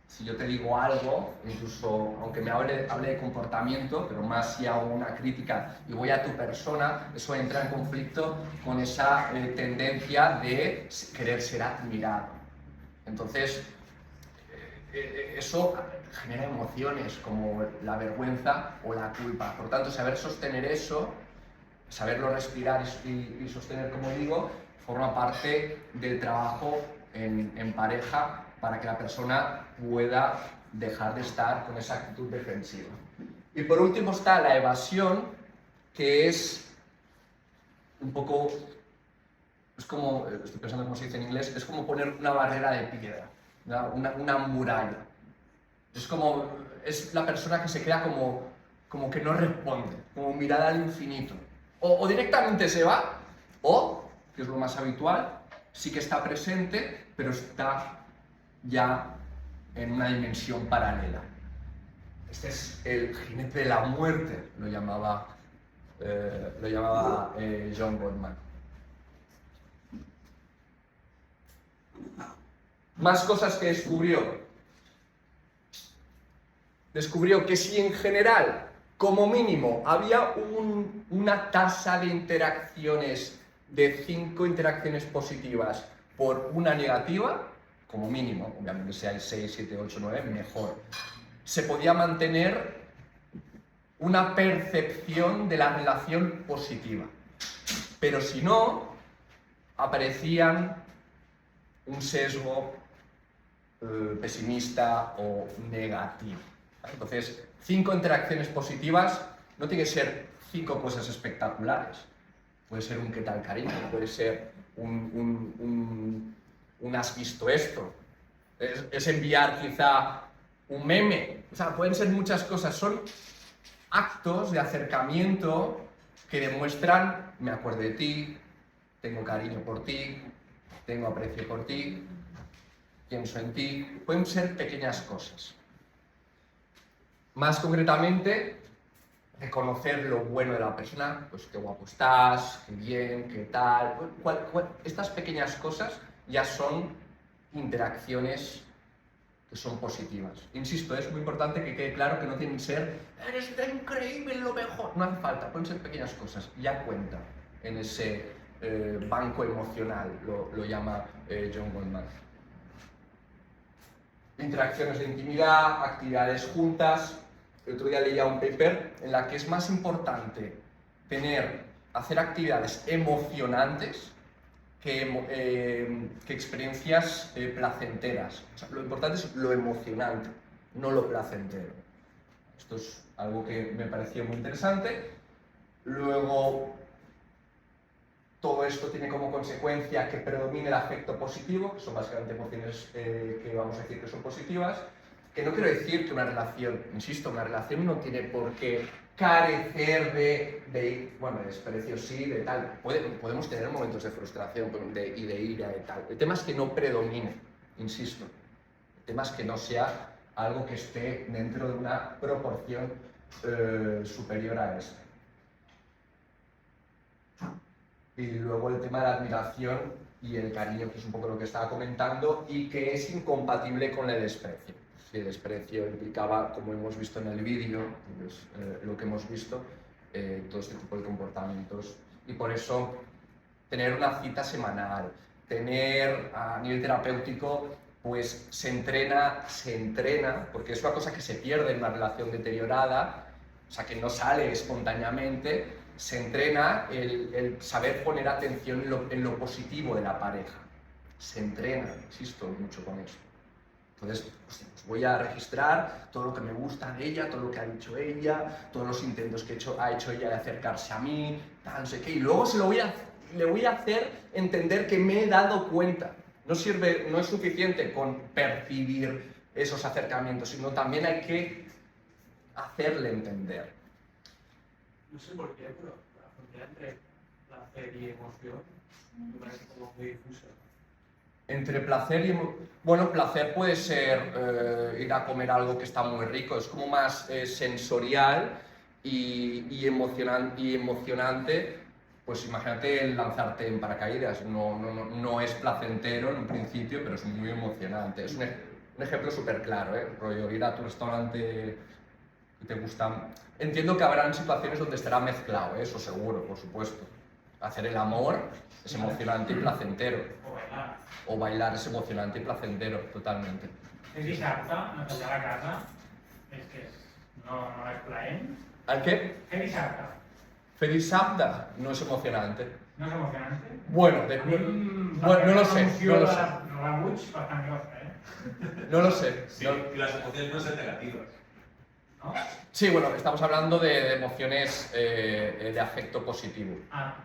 Si yo te digo algo, incluso aunque me hable de comportamiento, pero más si hago una crítica y voy a tu persona, eso entra en conflicto con esa tendencia de querer ser admirado. Entonces, eso genera emociones como la vergüenza o la culpa. Por tanto, saber sostener eso, saberlo respirar y sostener, como digo, forma parte del trabajo en pareja, para que la persona pueda dejar de estar con esa actitud defensiva. Y por último está la evasión, que es un poco, es como, estoy pensando cómo se dice en inglés, es como poner una barrera de piedra, una muralla. Es la persona que se queda como que no responde, como mirada al infinito. O directamente se va, o, que es lo más habitual, sí que está presente, pero está ya en una dimensión paralela. Este es el jinete de la muerte, lo llamaba John Gottman. Más cosas que descubrió. Descubrió que si en general, como mínimo, había una tasa de interacciones de 5 interacciones positivas por una negativa, como mínimo, obviamente si hay 6, 7, 8, 9, mejor, se podía mantener una percepción de la relación positiva. Pero si no, aparecían un sesgo pesimista o negativo. Entonces, 5 interacciones positivas no tiene que ser 5 cosas espectaculares. Puede ser un ¿qué tal, cariño? Puede ser un ¿has visto esto? Es enviar quizá un meme. O sea, pueden ser muchas cosas. Son actos de acercamiento que demuestran, me acuerdo de ti, tengo cariño por ti, tengo aprecio por ti, pienso en ti. Pueden ser pequeñas cosas. Más concretamente, reconocer lo bueno de la persona, pues qué guapo estás, qué bien, qué tal. Estas pequeñas cosas ya son interacciones que son positivas. Insisto, es muy importante que quede claro que no tienen que ser eres increíble, lo mejor. No hace falta, pueden ser pequeñas cosas, ya cuenta en ese banco emocional, lo llama John Goldman. Interacciones de intimidad, actividades juntas. El otro día leía un paper en la que es más importante hacer actividades emocionantes que experiencias placenteras. O sea, lo importante es lo emocionante, no lo placentero. Esto es algo que me pareció muy interesante. Luego, todo esto tiene como consecuencia que predomine el afecto positivo, que son básicamente emociones que vamos a decir que son positivas, que no quiero decir que una relación, insisto, una relación no tiene por qué carecer de desprecio sí, de tal. Podemos tener momentos de frustración y de ira y tal. El tema es que no predomine, insisto. El tema es que no sea algo que esté dentro de una proporción superior a esta. Y luego el tema de la admiración y el cariño, que es un poco lo que estaba comentando, y que es incompatible con el desprecio. Si el desprecio implicaba, como hemos visto en el vídeo, pues, lo que hemos visto, todo este tipo de comportamientos. Y por eso, tener una cita semanal, tener a nivel terapéutico, pues se entrena, porque es una cosa que se pierde en una relación deteriorada, o sea, que no sale espontáneamente. Se entrena el saber poner atención en lo positivo de la pareja. Se entrena, insisto mucho con eso. Entonces, pues voy a registrar todo lo que me gusta de ella, todo lo que ha dicho ella, todos los intentos que ha hecho ella de acercarse a mí, tal, no sé qué, y luego le voy a hacer entender que me he dado cuenta. No es suficiente con percibir esos acercamientos, sino también hay que hacerle entender. No sé por qué, pero la frontera entre placer y emoción me parece como muy difusa. Entre placer y emoción... Bueno, placer puede ser ir a comer algo que está muy rico, es como más sensorial y emocionante. Pues imagínate el lanzarte en paracaídas, no es placentero en un principio, pero es muy emocionante. Es un ejemplo súper claro, rollo, ir a tu restaurante y te gusta... Entiendo que habrán situaciones donde estará mezclado, eso seguro, por supuesto. Hacer el amor es emocionante y placentero. O bailar es emocionante y placentero, totalmente. És dissabte, no tallar la casa, és que no és plaent. ¿Al qué? Fer dissabte, Fer dissabte no es emocionante. no és emocionante? Bueno, no lo sé, no lo sé. Rebuig bastant grossa, No lo sé. Sí, No- y las emociones no son negativas. no? Sí, bueno, estamos hablando de emociones de afecto positivo. Ah,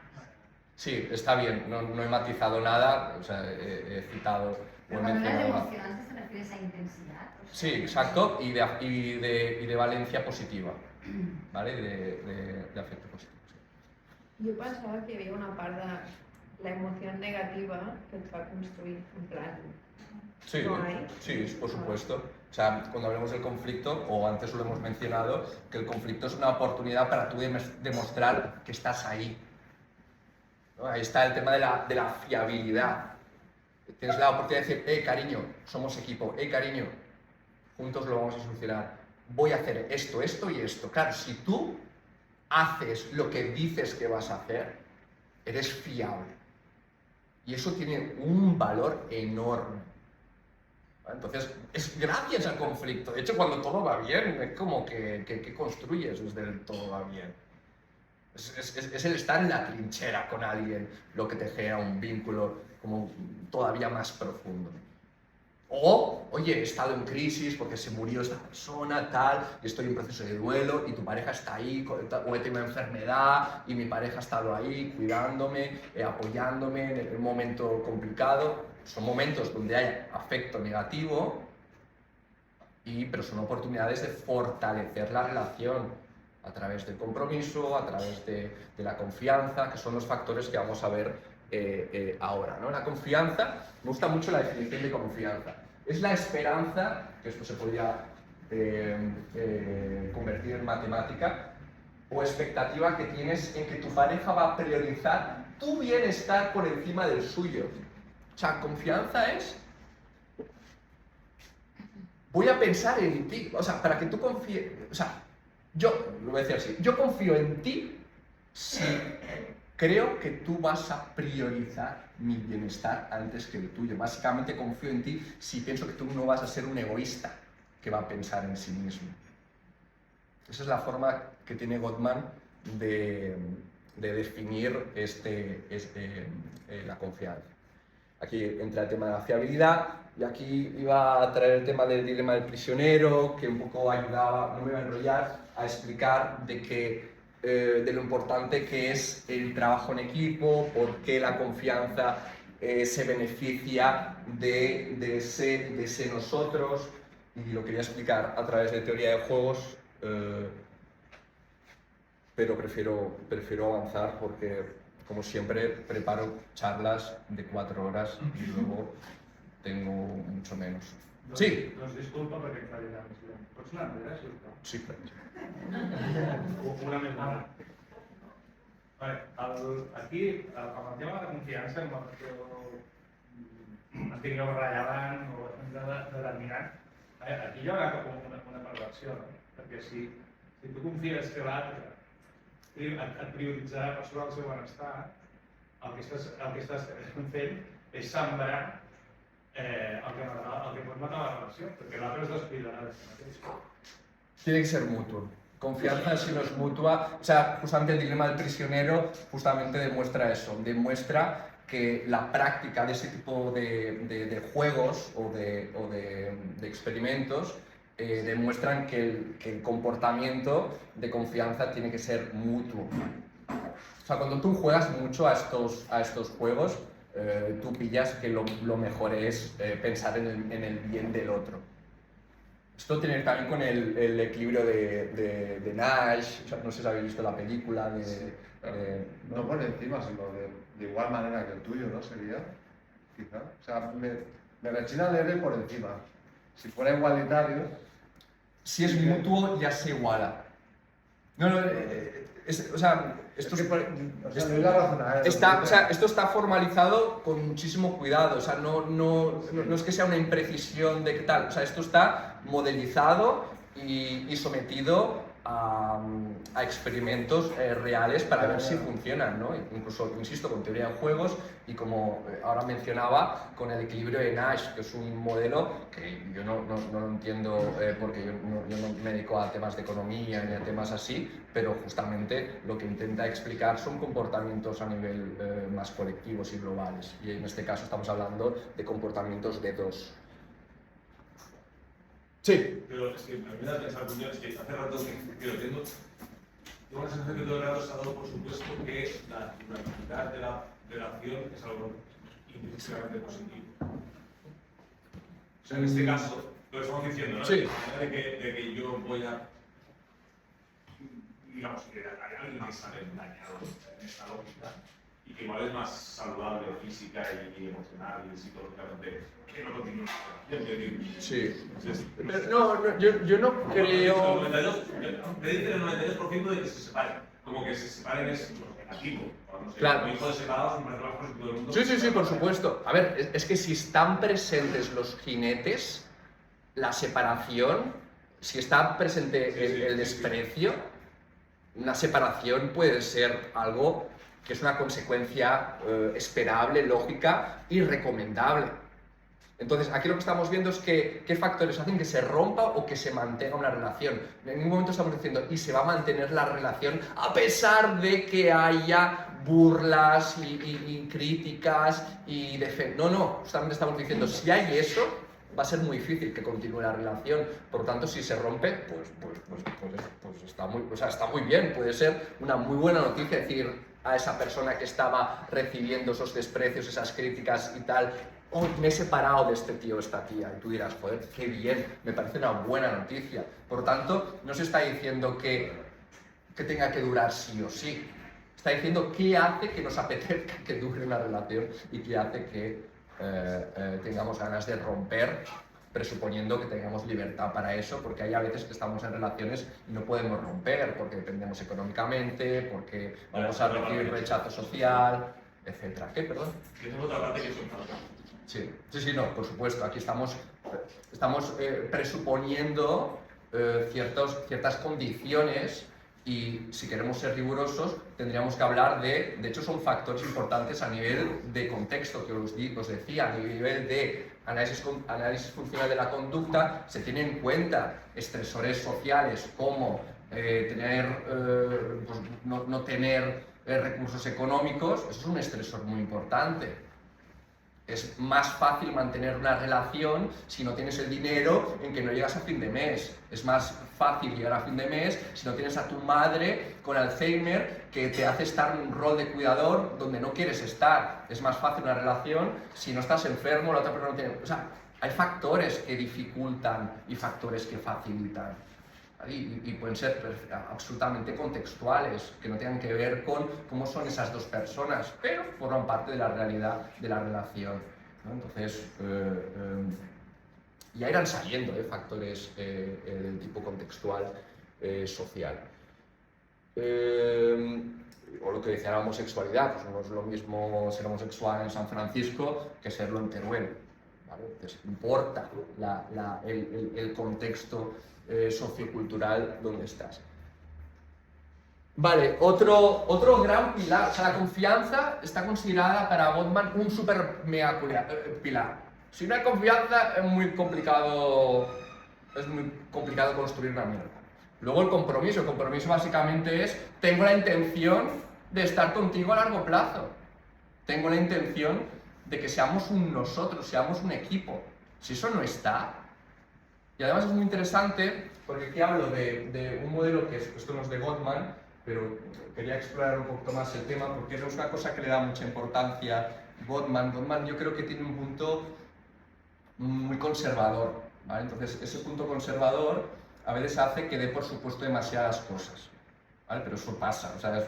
Sí, está bien, no he matizado nada, o sea, he citado o he Pero cuando hablas de mencionado. emocionante se refiere a esa intensidad. O sea, Sí, exacto, y de valencia positiva, ¿vale? De afecto positivo. Sí. Jo pensava que hi havia una part de la emoció negativa que et fa construir, en plan... Sí, ¿No hay? sí, por supuesto. O sea, cuando hablemos del conflicto, o antes lo hemos mencionado, que el conflicto es una oportunidad para tú demostrar que estás ahí. ¿No? Ahí está el tema de la fiabilidad. Tienes la oportunidad de decir, cariño, somos equipo, cariño, juntos lo vamos a solucionar. Voy a hacer esto, esto y esto. Claro, si tú haces lo que dices que vas a hacer, eres fiable. Y eso tiene un valor enorme. Entonces, es gracias al conflicto. De hecho, cuando todo va bien, es como que construyes desde el todo va bien. Es el estar en la trinchera con alguien lo que te genera un vínculo como todavía más profundo. O, oye, he estado en crisis porque se murió esta persona, tal, y estoy en proceso de duelo y tu pareja está ahí, o he tenido una enfermedad y mi pareja ha estado ahí cuidándome, apoyándome en un momento complicado. Son momentos donde hay afecto negativo, pero son oportunidades de fortalecer la relación. a través del compromiso, a través de la confianza, que son los factores que vamos a ver ahora, ¿no? La confianza, me gusta mucho la definición de confianza. Es la esperanza, que esto se podría convertir en matemática, o expectativa que tienes en que tu pareja va a priorizar tu bienestar por encima del suyo. O sea, confianza es: voy a pensar en ti, o sea, para que tú confíes, o sea, yo, lo voy a decir así, yo confío en ti si creo que tú vas a priorizar mi bienestar antes que el tuyo. Básicamente confío en ti si pienso que tú no vas a ser un egoísta que va a pensar en sí mismo. Esa es la forma que tiene Gottman de definir la confianza. Aquí entra el tema de la fiabilidad, y aquí iba a traer el tema del dilema del prisionero, que un poco ayudaba, no me voy a enrollar, a explicar de lo importante que es el trabajo en equipo, por qué la confianza se beneficia de ese nosotros, y lo quería explicar a través de teoría de juegos, pero prefiero avanzar porque, como siempre, preparo charlas de 4 horas y luego tengo mucho menos. Sí. Doncs disculpa perquè et faré més lent. Pots anar enrere, sisplau? Sí, clar. Una més bona. Vale, aquí, amb el tema de la confiança, amb el que estigueu rellevant o determinant, aquí hi haurà una perversió, no? Perquè si tu confies que l'altre et prioritzarà per sobre el seu benestar, el que estàs fent és sembrar el que pot matar la relació, perquè l'altre es descuidarà de si mateix. Tiene que ser mutuo. Confianza si no es mutua, o sea, justamente el dilema del prisionero justamente demuestra eso, demuestra que la práctica de ese tipo de juegos o de experimentos demuestran que el comportamiento de confianza tiene que ser mutuo. O sea, cuando tú juegas mucho a estos juegos, tú pillas que lo mejor es pensar en el bien del otro. Esto tiene que ver también con el equilibrio de Nash, o sea, no sé si habéis visto la película no por encima, sino de igual manera que el tuyo, ¿no? Sería, quizá. O sea, me rechina el R por encima. Si fuera igualitario... Si es mutuo, ya se iguala. No, o sea, esto esto está formalizado con muchísimo cuidado, o sea, no es que sea una imprecisión de qué tal, o sea, esto está modelizado y sometido a experimentos reales para ver si funcionan, ¿no? Incluso, insisto, con teoría de juegos y como ahora mencionaba, con el equilibrio de Nash, que es un modelo que yo no lo entiendo porque yo no me dedico a temas de economía ni a temas así, pero justamente lo que intenta explicar son comportamientos a nivel más colectivos y globales, y en este caso estamos hablando de comportamientos de dos. Sí. Pero es que a mí me da pensar, coño, es que hace rato que lo tengo la sensación que todo el rato se ha dado por supuesto que la naturalidad de la acción es algo intrínsecamente positivo. O sea, en este caso, lo que estamos diciendo, ¿no? Sí. De que yo voy a, digamos, que hay alguien que sale dañado en esta lógica y que igual es más saludable física y emocional y psicológicamente que no continúe una relación. Sí. Entonces, Yo no creo... Me dicen el 92% de que se separen. Como que se separen es negativo. No sé, Claro. como hijos separados, me parece lo más positivo del mundo. Sí, por supuesto. A ver, es que si están presentes los jinetes, la separación, si está presente el desprecio, una separación puede ser algo que es una consecuencia esperable, lógica y recomendable. Entonces, aquí lo que estamos viendo es que qué factores hacen que se rompa o que se mantenga una relación. En ningún momento estamos diciendo, y se va a mantener la relación a pesar de que haya burlas y críticas y defensa. No, justamente estamos diciendo, si hay eso, va a ser muy difícil que continúe la relación. Por lo tanto, si se rompe, pues está muy bien. Puede ser una muy buena noticia decir a esa persona que estaba recibiendo esos desprecios, esas críticas y tal, oh, me he separado de este tío o esta tía. Y tú dirás, joder, qué bien, me parece una buena noticia. Por tanto, no se está diciendo que que tenga que durar sí o sí. Está diciendo qué hace que nos apetezca que dure una relación y qué hace que tengamos ganas de romper, presuponiendo que tengamos libertad para eso, porque hay a veces que estamos en relaciones y no podemos romper, porque dependemos económicamente, porque vamos a recibir rechazo social, etc. ¿Qué? Perdón. Que tengo otra parte que es un falta. Sí, no, por supuesto. Aquí estamos presuponiendo ciertas condiciones y si queremos ser rigurosos tendríamos que hablar de hecho son factores importantes a nivel de contexto, que os decía, a nivel de análisis funcional de la conducta, se tienen en cuenta estresores sociales como no tener recursos económicos. Eso es un estresor muy importante. Es más fácil mantener una relación si no tienes el dinero en que no llegas a fin de mes. Es más fácil llegar a fin de mes si no tienes a tu madre con Alzheimer que te hace estar en un rol de cuidador donde no quieres estar. Es más fácil una relación si no estás enfermo, la otra persona no tiene... O sea, hay factores que dificultan y factores que facilitan. Y pueden ser absolutamente contextuales, que no tengan que ver con cómo son esas dos personas, pero forman parte de la realidad de la relación, ¿no? Entonces, ya irán saliendo factores del tipo contextual social. O lo que decía la homosexualidad, pues no es lo mismo ser homosexual en San Francisco que serlo en Teruel, ¿vale? Entonces, importa el contexto sociocultural donde estás. Vale, otro gran pilar, o sea, la confianza está considerada para Gottman un super mega pilar. Si no hay confianza es muy complicado construir una mierda. Luego el compromiso básicamente es, tengo la intención de estar contigo a largo plazo. Tengo la intención de que seamos un nosotros, seamos un equipo. Si eso no está, y además es muy interesante porque aquí hablo de un modelo que esto no es de Gottman, pero quería explorar un poquito más el tema porque es una cosa que le da mucha importancia Gottman. Gottman yo creo que tiene un punto muy conservador, ¿vale? Entonces ese punto conservador a veces hace que dé por supuesto demasiadas cosas, ¿vale? Pero eso pasa, o sea,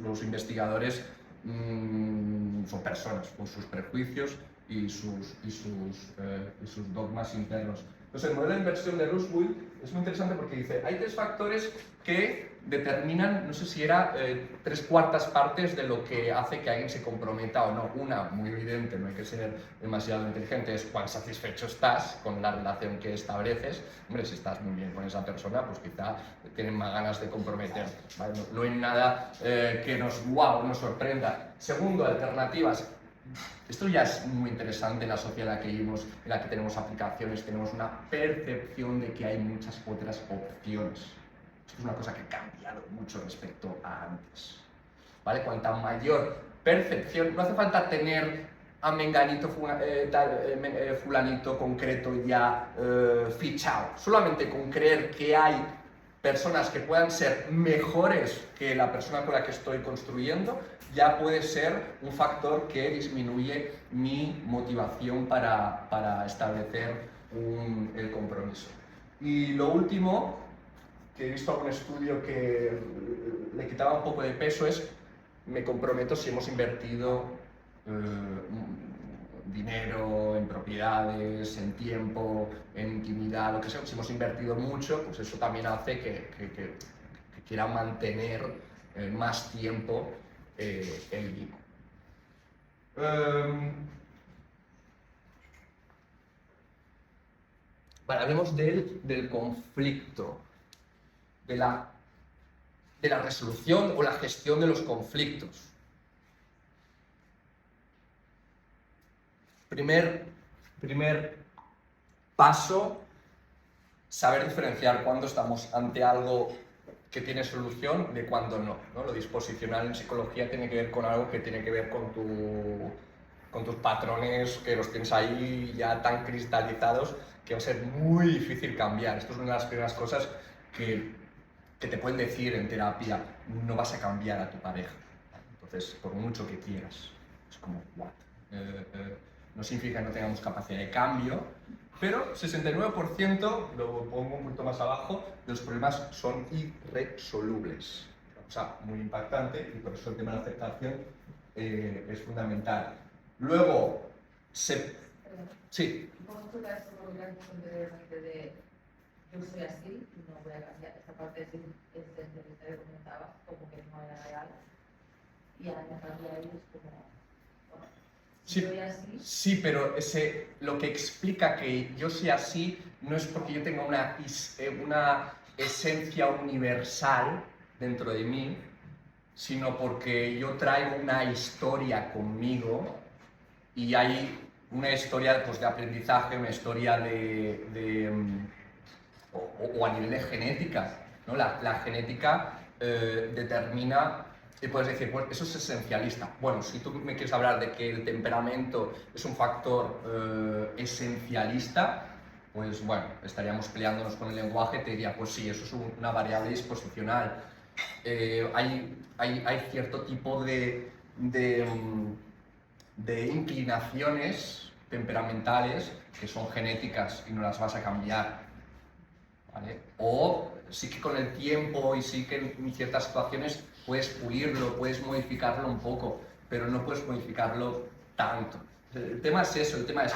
los investigadores son personas con sus prejuicios y sus dogmas internos. Entonces, el modelo de inversión de Rusbull es muy interesante porque dice, hay tres factores que determinan, no sé si era 3/4 partes de lo que hace que alguien se comprometa o no. Una, muy evidente, no hay que ser demasiado inteligente, es cuán satisfecho estás con la relación que estableces. Hombre, si estás muy bien con esa persona, pues quizá tienen más ganas de comprometerte, ¿vale? No hay nada que nos sorprenda. Segundo, alternativas. Esto ya es muy interesante en la sociedad en la que vivimos, en la que tenemos aplicaciones, tenemos una percepción de que hay muchas otras opciones. Esto es una cosa que ha cambiado mucho respecto a antes, ¿vale? Cuanta mayor percepción, no hace falta tener a menganito, fulanito concreto ya fichado, solamente con creer que hay personas que puedan ser mejores que la persona con la que estoy construyendo, ya puede ser un factor que disminuye mi motivación para establecer el compromiso. Y lo último, que he visto algún estudio que le quitaba un poco de peso, es me comprometo si hemos invertido dinero en propiedades, en tiempo, en intimidad, lo que sea. Si hemos invertido mucho, pues eso también hace que quiera mantener más tiempo el vínculo. Vale, hablemos del conflicto, de la resolución o la gestión de los conflictos. Primer paso, saber diferenciar cuándo estamos ante algo que tiene solución de cuándo no, ¿no? Lo disposicional en psicología tiene que ver con algo que tiene que ver con tus patrones, que los tienes ahí ya tan cristalizados que va a ser muy difícil cambiar. Esto es una de las primeras cosas que te pueden decir en terapia, no vas a cambiar a tu pareja. Entonces, por mucho que quieras, es como, what? no significa que no tengamos capacidad de cambio, pero 69%, lo pongo un poquito más abajo, de los problemas son irresolubles. O sea, muy impactante y por eso el tema de aceptación es fundamental. Luego, sí. ¿Cómo explicas eso por la cuestión de yo soy así y no voy a cambiar? Esa parte es entrevista que comentabas, como que no era real. Y ahora me cambia ahí, es como, bueno, Sí, soy así. sí, pero lo que explica que yo sea así no es porque yo tenga una esencia universal dentro de mí, sino porque yo traigo una historia conmigo y hay una historia pues, de aprendizaje, una historia o a nivel de genética, ¿no? La genética determina, y puedes decir, pues eso es esencialista. Bueno, si tú me quieres hablar de que el temperamento es un factor esencialista, pues bueno, estaríamos peleándonos con el lenguaje, te diría, pues sí, eso es una variable disposicional. Hay cierto tipo de inclinaciones temperamentales que son genéticas y no las vas a cambiar, ¿vale? O sí que con el tiempo y sí que en ciertas situaciones puedes pulirlo, puedes modificarlo un poco, pero no puedes modificarlo tanto. El tema es eso, el tema es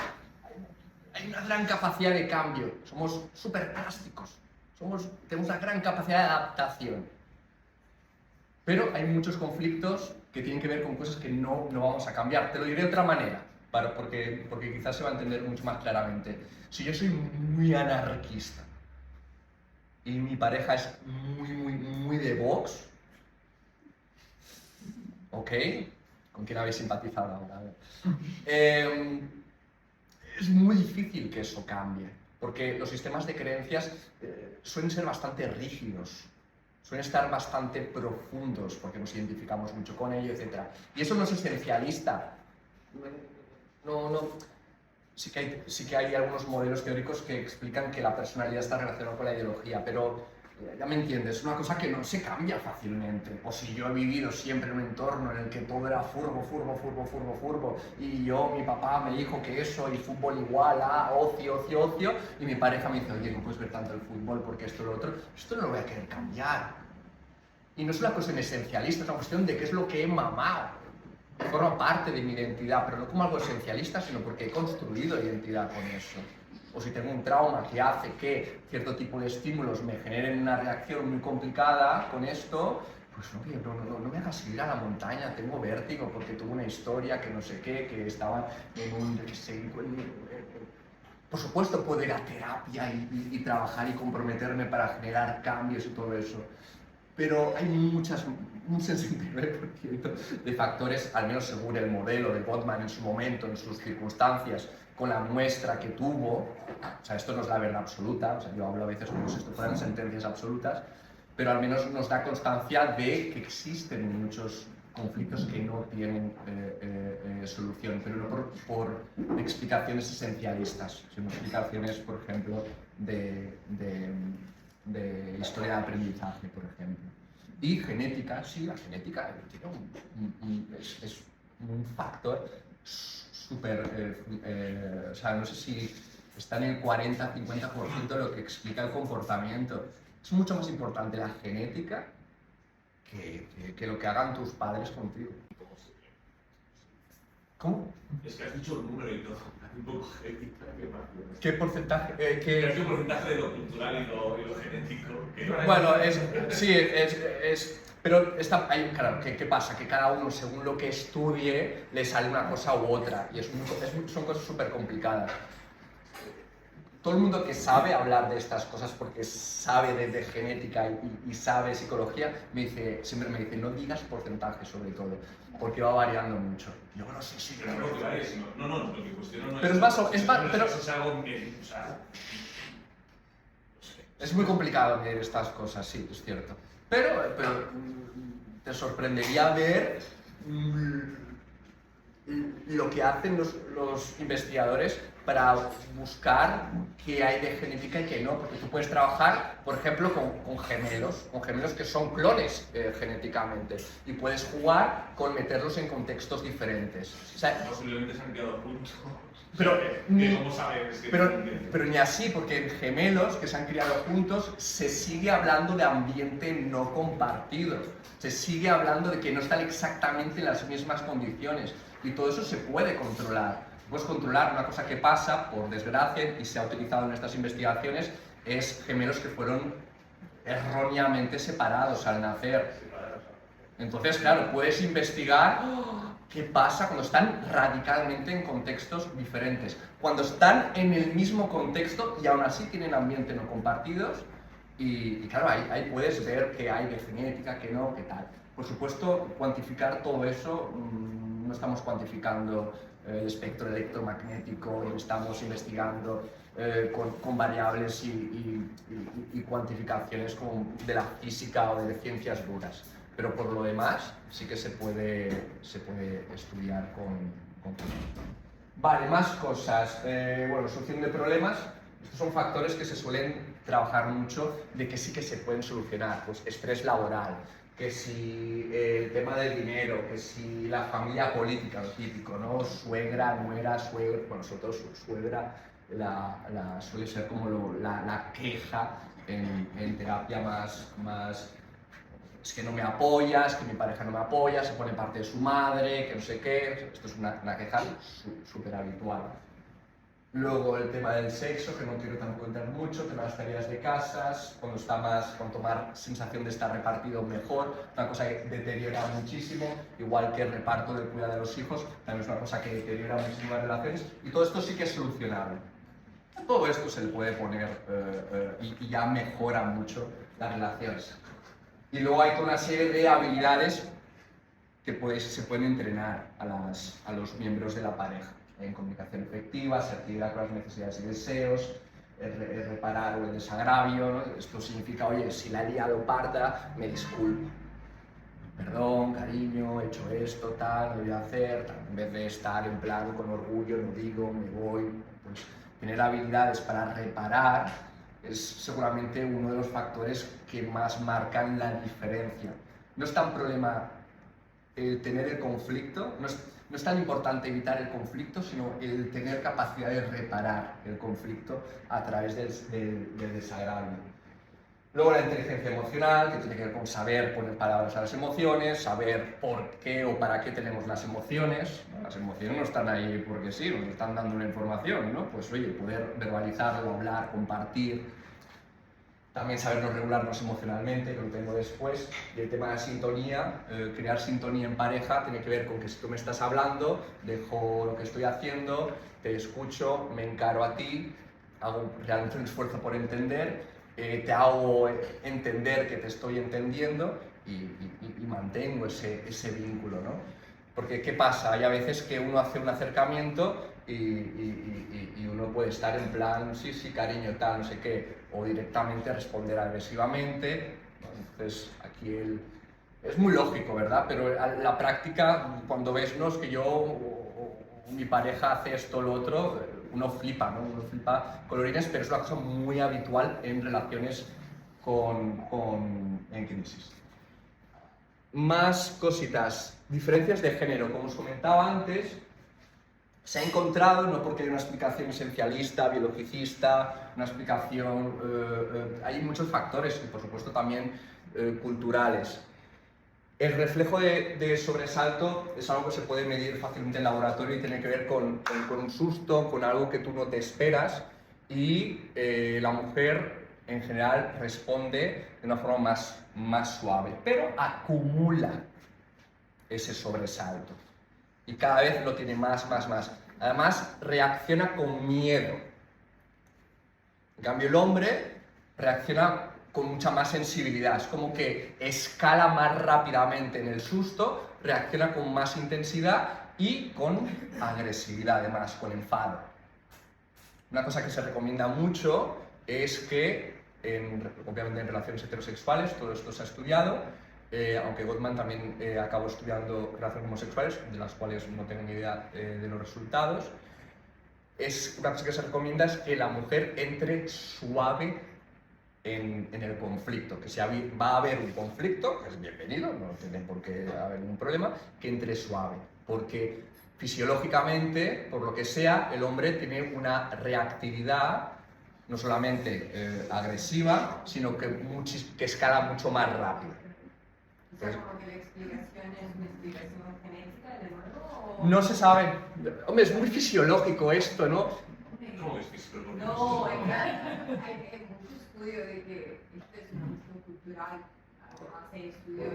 hay una gran capacidad de cambio, somos súper plásticos, tenemos una gran capacidad de adaptación. Pero hay muchos conflictos que tienen que ver con cosas que no vamos a cambiar. Te lo diré de otra manera, porque quizás se va a entender mucho más claramente. Si yo soy muy anarquista y mi pareja es muy de Vox, ¿ok? ¿Con quién habéis simpatizado ahora? A ver. Es muy difícil que eso cambie, porque los sistemas de creencias suelen ser bastante rígidos, suelen estar bastante profundos, porque nos identificamos mucho con ello, etc. Y eso no es esencialista. Sí que hay algunos modelos teóricos que explican que la personalidad está relacionada con la ideología, pero ya me entiendes, es una cosa que no se cambia fácilmente. O si yo he vivido siempre en un entorno en el que todo era furbo, y mi papá me dijo que eso y fútbol igual a ocio, y mi pareja me dice, oye, no puedes ver tanto el fútbol porque esto y lo otro, esto no lo voy a querer cambiar. Y no es una cuestión esencialista, es una cuestión de qué es lo que he mamado. Forma parte de mi identidad, pero no como algo esencialista, sino porque he construido identidad con eso. O si tengo un trauma que hace que cierto tipo de estímulos me generen una reacción muy complicada con esto, pues no me hagas ir a la montaña, tengo vértigo porque tuve una historia que no sé qué, que estaba en un, por supuesto puedo ir a terapia y trabajar y comprometerme para generar cambios y todo eso, pero hay un 69% de factores, al menos según el modelo de Gottman en su momento, en sus circunstancias, con la muestra que tuvo, o sea, esto no es la verdad absoluta, o sea, yo hablo a veces como si esto fueran sentencias absolutas, pero al menos nos da constancia de que existen muchos conflictos que no tienen solución, pero no por explicaciones esencialistas, sino explicaciones, por ejemplo, de historia de aprendizaje, por ejemplo. Y genética, sí, la genética tiene es un factor súper, o sea, no sé si está en el 40-50% de lo que explica el comportamiento. Es mucho más importante la genética que lo que hagan tus padres contigo. ¿Cómo? Es que has dicho el número y todo, un poco genética, ¿Qué porcentaje? ¿Qué porcentaje de lo cultural y lo genético? Bueno, pero claro, ¿qué pasa? Que cada uno, según lo que estudie, le sale una cosa u otra, y son cosas súper complicadas. Todo el mundo que sabe hablar de estas cosas, porque sabe de genética y sabe psicología, siempre me dice, no digas porcentaje sobre todo, porque va variando mucho. Yo no sé si... No, lo que cuestiono no pero es algo bien, o sea... Es muy complicado medir estas cosas, sí, es cierto. Pero te sorprendería ver lo que hacen los investigadores para buscar qué hay de genética y qué no, porque tú puedes trabajar, por ejemplo, con gemelos que son clones genéticamente, y puedes jugar con meterlos en contextos diferentes. O sea, Posiblemente se han quedado juntos. Pero ni- ¿Cómo sabes que pero ni así, porque en gemelos que se han criado juntos se sigue hablando de ambiente no compartido, se sigue hablando de que no están exactamente en las mismas condiciones, y todo eso se puede controlar. Puedes controlar. Una cosa que pasa, por desgracia, y se ha utilizado en estas investigaciones, es gemelos que fueron erróneamente separados al nacer. Entonces, claro, puedes investigar qué pasa cuando están radicalmente en contextos diferentes. Cuando están en el mismo contexto y aún así tienen ambiente no compartidos, y claro, ahí puedes ver qué hay de genética, qué no, qué tal. Por supuesto, cuantificar todo eso, no estamos cuantificando el espectro electromagnético, estamos investigando con variables y cuantificaciones como de la física o de ciencias duras. Pero por lo demás, sí que se puede estudiar con... Vale, más cosas. Bueno, solución de problemas. Estos son factores que se suelen trabajar mucho, de que sí que se pueden solucionar. Pues estrés laboral, que si el tema del dinero, que si la familia política, lo típico, ¿no? Suegra, nuera, suegro, bueno, sobre todo suegra, suele ser como la queja en terapia más es que no me apoya, es que mi pareja no me apoya, se pone parte de su madre, que no sé qué. Esto es una queja súper habitual. Luego el tema del sexo, que no quiero tampoco entrar mucho, tema de las tareas de casas, cuanto más sensación de estar repartido mejor, una cosa que deteriora muchísimo, igual que el reparto del cuidado de los hijos, también es una cosa que deteriora muchísimo las relaciones, y todo esto sí que es solucionable. Todo esto se le puede poner y ya mejora mucho las relaciones. Y luego hay toda una serie de habilidades que se pueden entrenar a los miembros de la pareja. En comunicación efectiva, asertividad con las necesidades y deseos, el reparar o el desagravio, ¿no? Esto significa, oye, si la he liado parda, me disculpo. Perdón, cariño, he hecho esto, tal, lo voy a hacer, tal. En vez de estar en plan con orgullo, no digo, me voy. Pues tener habilidades para reparar es seguramente uno de los factores que más marcan la diferencia. No es tan problema tener el conflicto, no es tan importante evitar el conflicto, sino el tener capacidad de reparar el conflicto a través del desagravio. Luego la inteligencia emocional, que tiene que ver con saber poner palabras a las emociones, saber por qué o para qué tenemos las emociones. Las emociones no están ahí porque sí, nos están dando una información, ¿no? Pues oye, poder verbalizarlo, hablar, compartir. También sabernos regularnos emocionalmente, que lo tengo después. Y el tema de la sintonía, crear sintonía en pareja, tiene que ver con que si tú me estás hablando, dejo lo que estoy haciendo, te escucho, me encaro a ti, hago realmente un esfuerzo por entender, te hago entender que te estoy entendiendo y mantengo ese vínculo, ¿no? Porque ¿qué pasa? Hay a veces que uno hace un acercamiento y uno puede estar en plan, sí, sí, cariño, tal, no sé qué, o directamente responder agresivamente. Entonces, aquí es muy lógico, ¿verdad? Pero la práctica, cuando ves, no, es que yo o mi pareja hace esto o lo otro, uno flipa, ¿no? Uno flipa colorines, pero es una cosa muy habitual en relaciones en crisis. Más cositas. Diferencias de género. Como os comentaba antes, se ha encontrado, no porque hay una explicación esencialista, biologicista, una explicación... hay muchos factores y, por supuesto, también culturales. El reflejo de sobresalto es algo que se puede medir fácilmente en laboratorio y tiene que ver con un susto, con algo que tú no te esperas, y la mujer en general responde de una forma más suave, pero acumula ese sobresalto y cada vez lo tiene más. Además, reacciona con miedo. En cambio, el hombre reacciona con mucha más sensibilidad, es como que escala más rápidamente en el susto, reacciona con más intensidad y con agresividad, además, con enfado. Una cosa que se recomienda mucho es que, obviamente en relaciones heterosexuales, todo esto se ha estudiado, aunque Gottman también acabó estudiando relaciones homosexuales, de las cuales no tengo ni idea de los resultados, una cosa que se recomienda es que la mujer entre suave en el conflicto, que si va a haber un conflicto, que es bienvenido, no tiene por qué haber ningún problema, que entre suave, porque fisiológicamente, por lo que sea, el hombre tiene una reactividad no solamente agresiva, sino que escala mucho más rápido. O sea, como que la explicación es una explicación genética de nuevo, o... No se sabe. Hombre, es muy fisiológico esto, ¿no? ¿Cómo es fisiológico? No, hay mucho estudio de que esto es una cuestión cultural. Hace estudios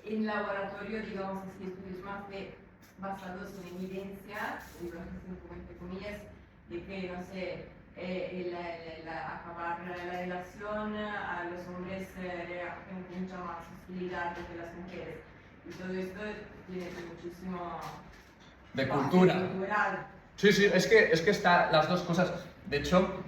en laboratorio, digamos así, estudios más basados en evidencia, digo entre comillas, de que, no sé, acabar la relación a los hombres reaccionan con mucha más hostilidad que las mujeres. Y todo esto tiene muchísimo... De cultura. Cultural. Sí, sí, es que están las dos cosas. De hecho,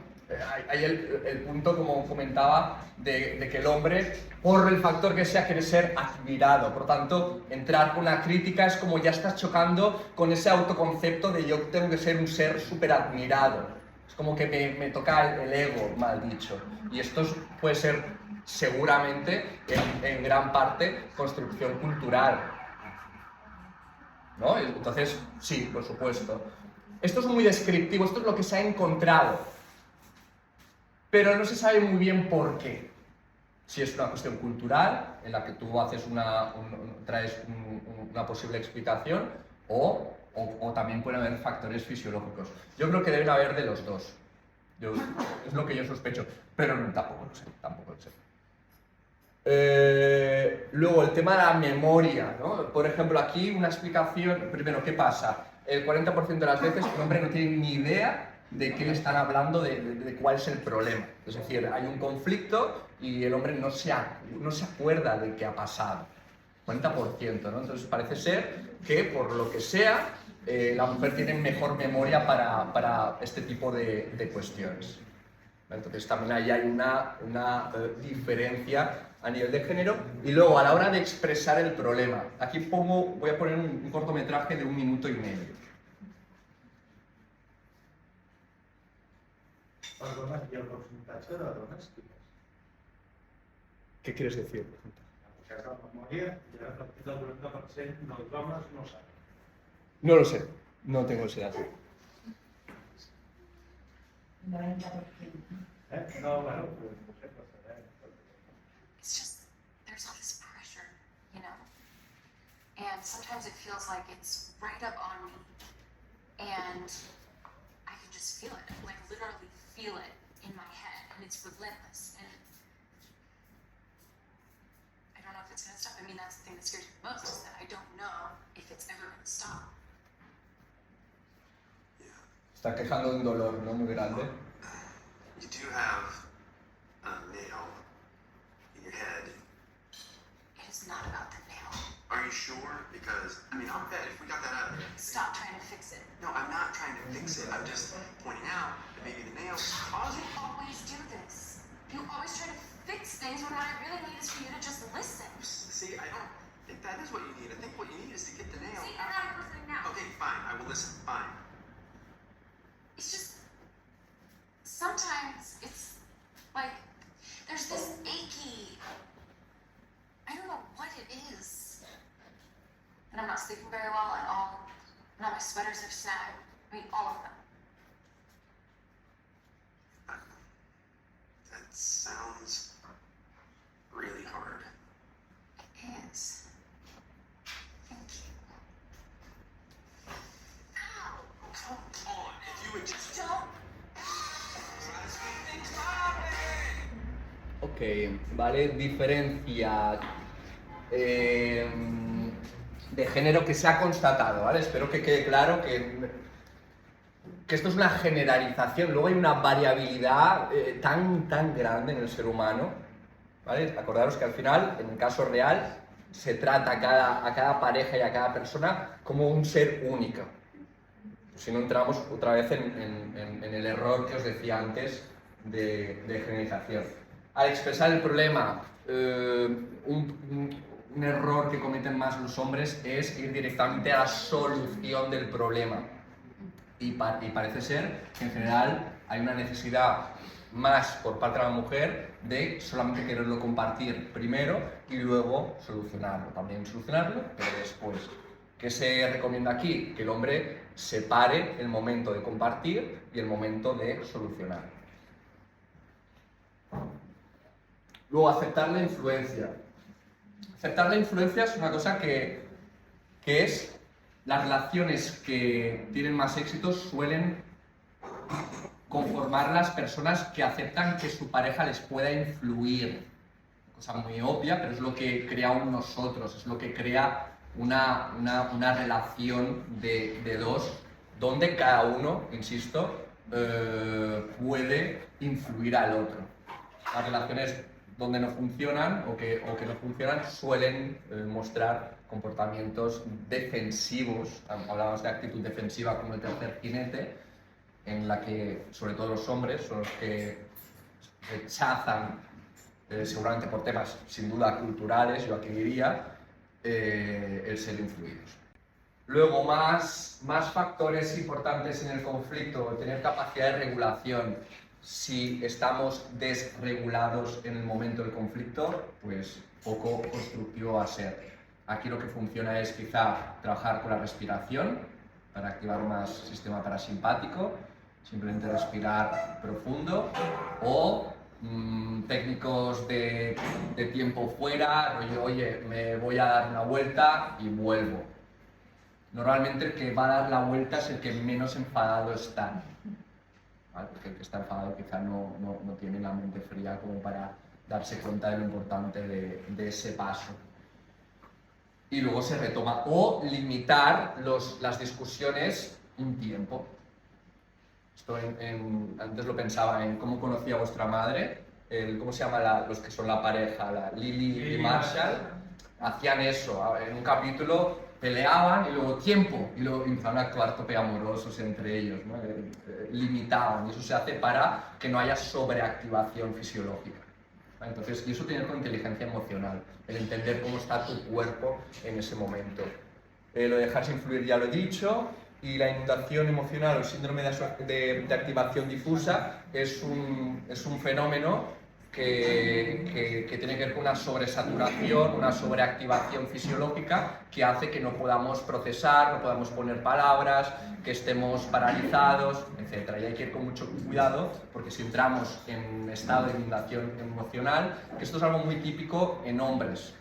hay el punto, como comentaba, de que el hombre, por el factor que sea, quiere ser admirado. Por tanto, entrar con una crítica es como ya estás chocando con ese autoconcepto de yo tengo que ser un ser súper admirado. Es como que me toca el ego, mal dicho. Y esto puede ser, seguramente, en gran parte, construcción cultural, ¿no? Entonces, sí, por supuesto. Esto es muy descriptivo, esto es lo que se ha encontrado, pero no se sabe muy bien por qué. Si es una cuestión cultural, en la que tú haces traes una posible explicación, o también pueden haber factores fisiológicos. Yo creo que deben haber de los dos. Es lo que yo sospecho, pero tampoco lo sé, luego, el tema de la memoria, ¿no? Por ejemplo, aquí una explicación, primero, ¿qué pasa? El 40% de las veces el hombre no tiene ni idea de qué le están hablando, de cuál es el problema. Es decir, hay un conflicto y el hombre no se acuerda de qué ha pasado. 40%, ¿no? Entonces parece ser que, por lo que sea, la mujer tiene mejor memoria para este tipo de cuestiones. Entonces también ahí hay una diferencia a nivel de género. Y luego, a la hora de expresar el problema, aquí voy a poner un cortometraje de 1 minuto y medio. Perdona, i el percentatge de dones quin és? ¿Qué quieres decir? Que és la memòria, i ara partit del 40% dels homes no saben. No lo sé, no tengo ese dato. 90%. No, bueno, pues no sé, pues saber. It's just, there's all this pressure, you know? And sometimes it feels like it's right up on me. And I can just feel it, like literally feel it in my head. And it's relentless. And I don't know if it's gonna stop. I mean, that's the thing that scares me most, is that I don't know if it's ever gonna stop. Está quejando de un dolor, ¿no? Muy grande. You do have a nail in your head. It is not about the nail. Are you sure? Because, I mean, I'll bet if we got that out of there. Stop trying to fix it. No, I'm not trying to fix it. I'm just pointing out that maybe the nail is causing. You always do this. You always try to fix things when what I really need is for you to just listen. See, I don't think that is what you need. I think what you need is to get the nail See, out. I'm not listening now. Okay, fine. I will listen. Fine. It's just, sometimes it's like, there's this achy, I don't know what it is. And I'm not sleeping very well at all. And all my sweaters are snag. I mean, all of them. That sounds really hard. It is. Thank you. Ow! Come on, if you would just. Don't. Ok, vale, diferencia de género que se ha constatado, ¿vale? Espero que quede claro que esto es una generalización, luego hay una variabilidad tan grande en el ser humano, ¿vale? Acordaros que al final, en el caso real, se trata a cada pareja y a cada persona como un ser único. Si no entramos otra vez en el error que os decía antes de generalización. Al expresar el problema, un error que cometen más los hombres es ir directamente a la solución del problema. y parece ser que en general hay una necesidad más por parte de la mujer de solamente quererlo compartir primero y luego solucionarlo. También solucionarlo, pero después. ¿Qué se recomienda aquí? Que el hombre separe el momento de compartir y el momento de solucionar. Luego, aceptar la influencia. Aceptar la influencia es una cosa que es las relaciones que tienen más éxito suelen conformar las personas que aceptan que su pareja les pueda influir. Cosa muy obvia, pero es lo que crea un nosotros, es lo que crea una relación de dos, donde cada uno, insisto, puede influir al otro. Las relaciones donde no funcionan o que no funcionan suelen mostrar comportamientos defensivos. Hablábamos de actitud defensiva como el tercer jinete, en la que sobre todo los hombres son los que rechazan, seguramente por temas sin duda culturales, yo aquí diría, el ser influidos. Luego, más factores importantes en el conflicto, tener capacidad de regulación. Si estamos desregulados en el momento del conflicto, pues poco constructivo va a ser. Aquí lo que funciona es quizá trabajar con la respiración para activar más sistema parasimpático, simplemente respirar profundo, o técnicos de tiempo fuera, rollo, oye, me voy a dar una vuelta y vuelvo. Normalmente el que va a dar la vuelta es el que menos enfadado está, ¿vale? Porque el que está enfadado quizá no tiene la mente fría como para darse cuenta de lo importante de ese paso. Y luego se retoma, o limitar las discusiones un tiempo. Esto antes lo pensaba en cómo conocía vuestra madre, ¿cómo se llama los que son la pareja? Lily y Marshall. Hacían eso, en un capítulo peleaban y luego tiempo, y luego empezaron a actuar tope amorosos entre ellos, ¿no? Limitaban, y eso se hace para que no haya sobreactivación fisiológica. Entonces, y eso tiene que ver con inteligencia emocional, el entender cómo está tu cuerpo en ese momento. Lo de dejarse influir ya lo he dicho, y la inundación emocional o el síndrome de activación difusa es un fenómeno que tiene que ver con una sobresaturación, una sobreactivación fisiológica que hace que no podamos procesar, no podamos poner palabras, que estemos paralizados, etc. Y hay que ir con mucho cuidado porque si entramos en estado de inundación emocional, que esto es algo muy típico en hombres,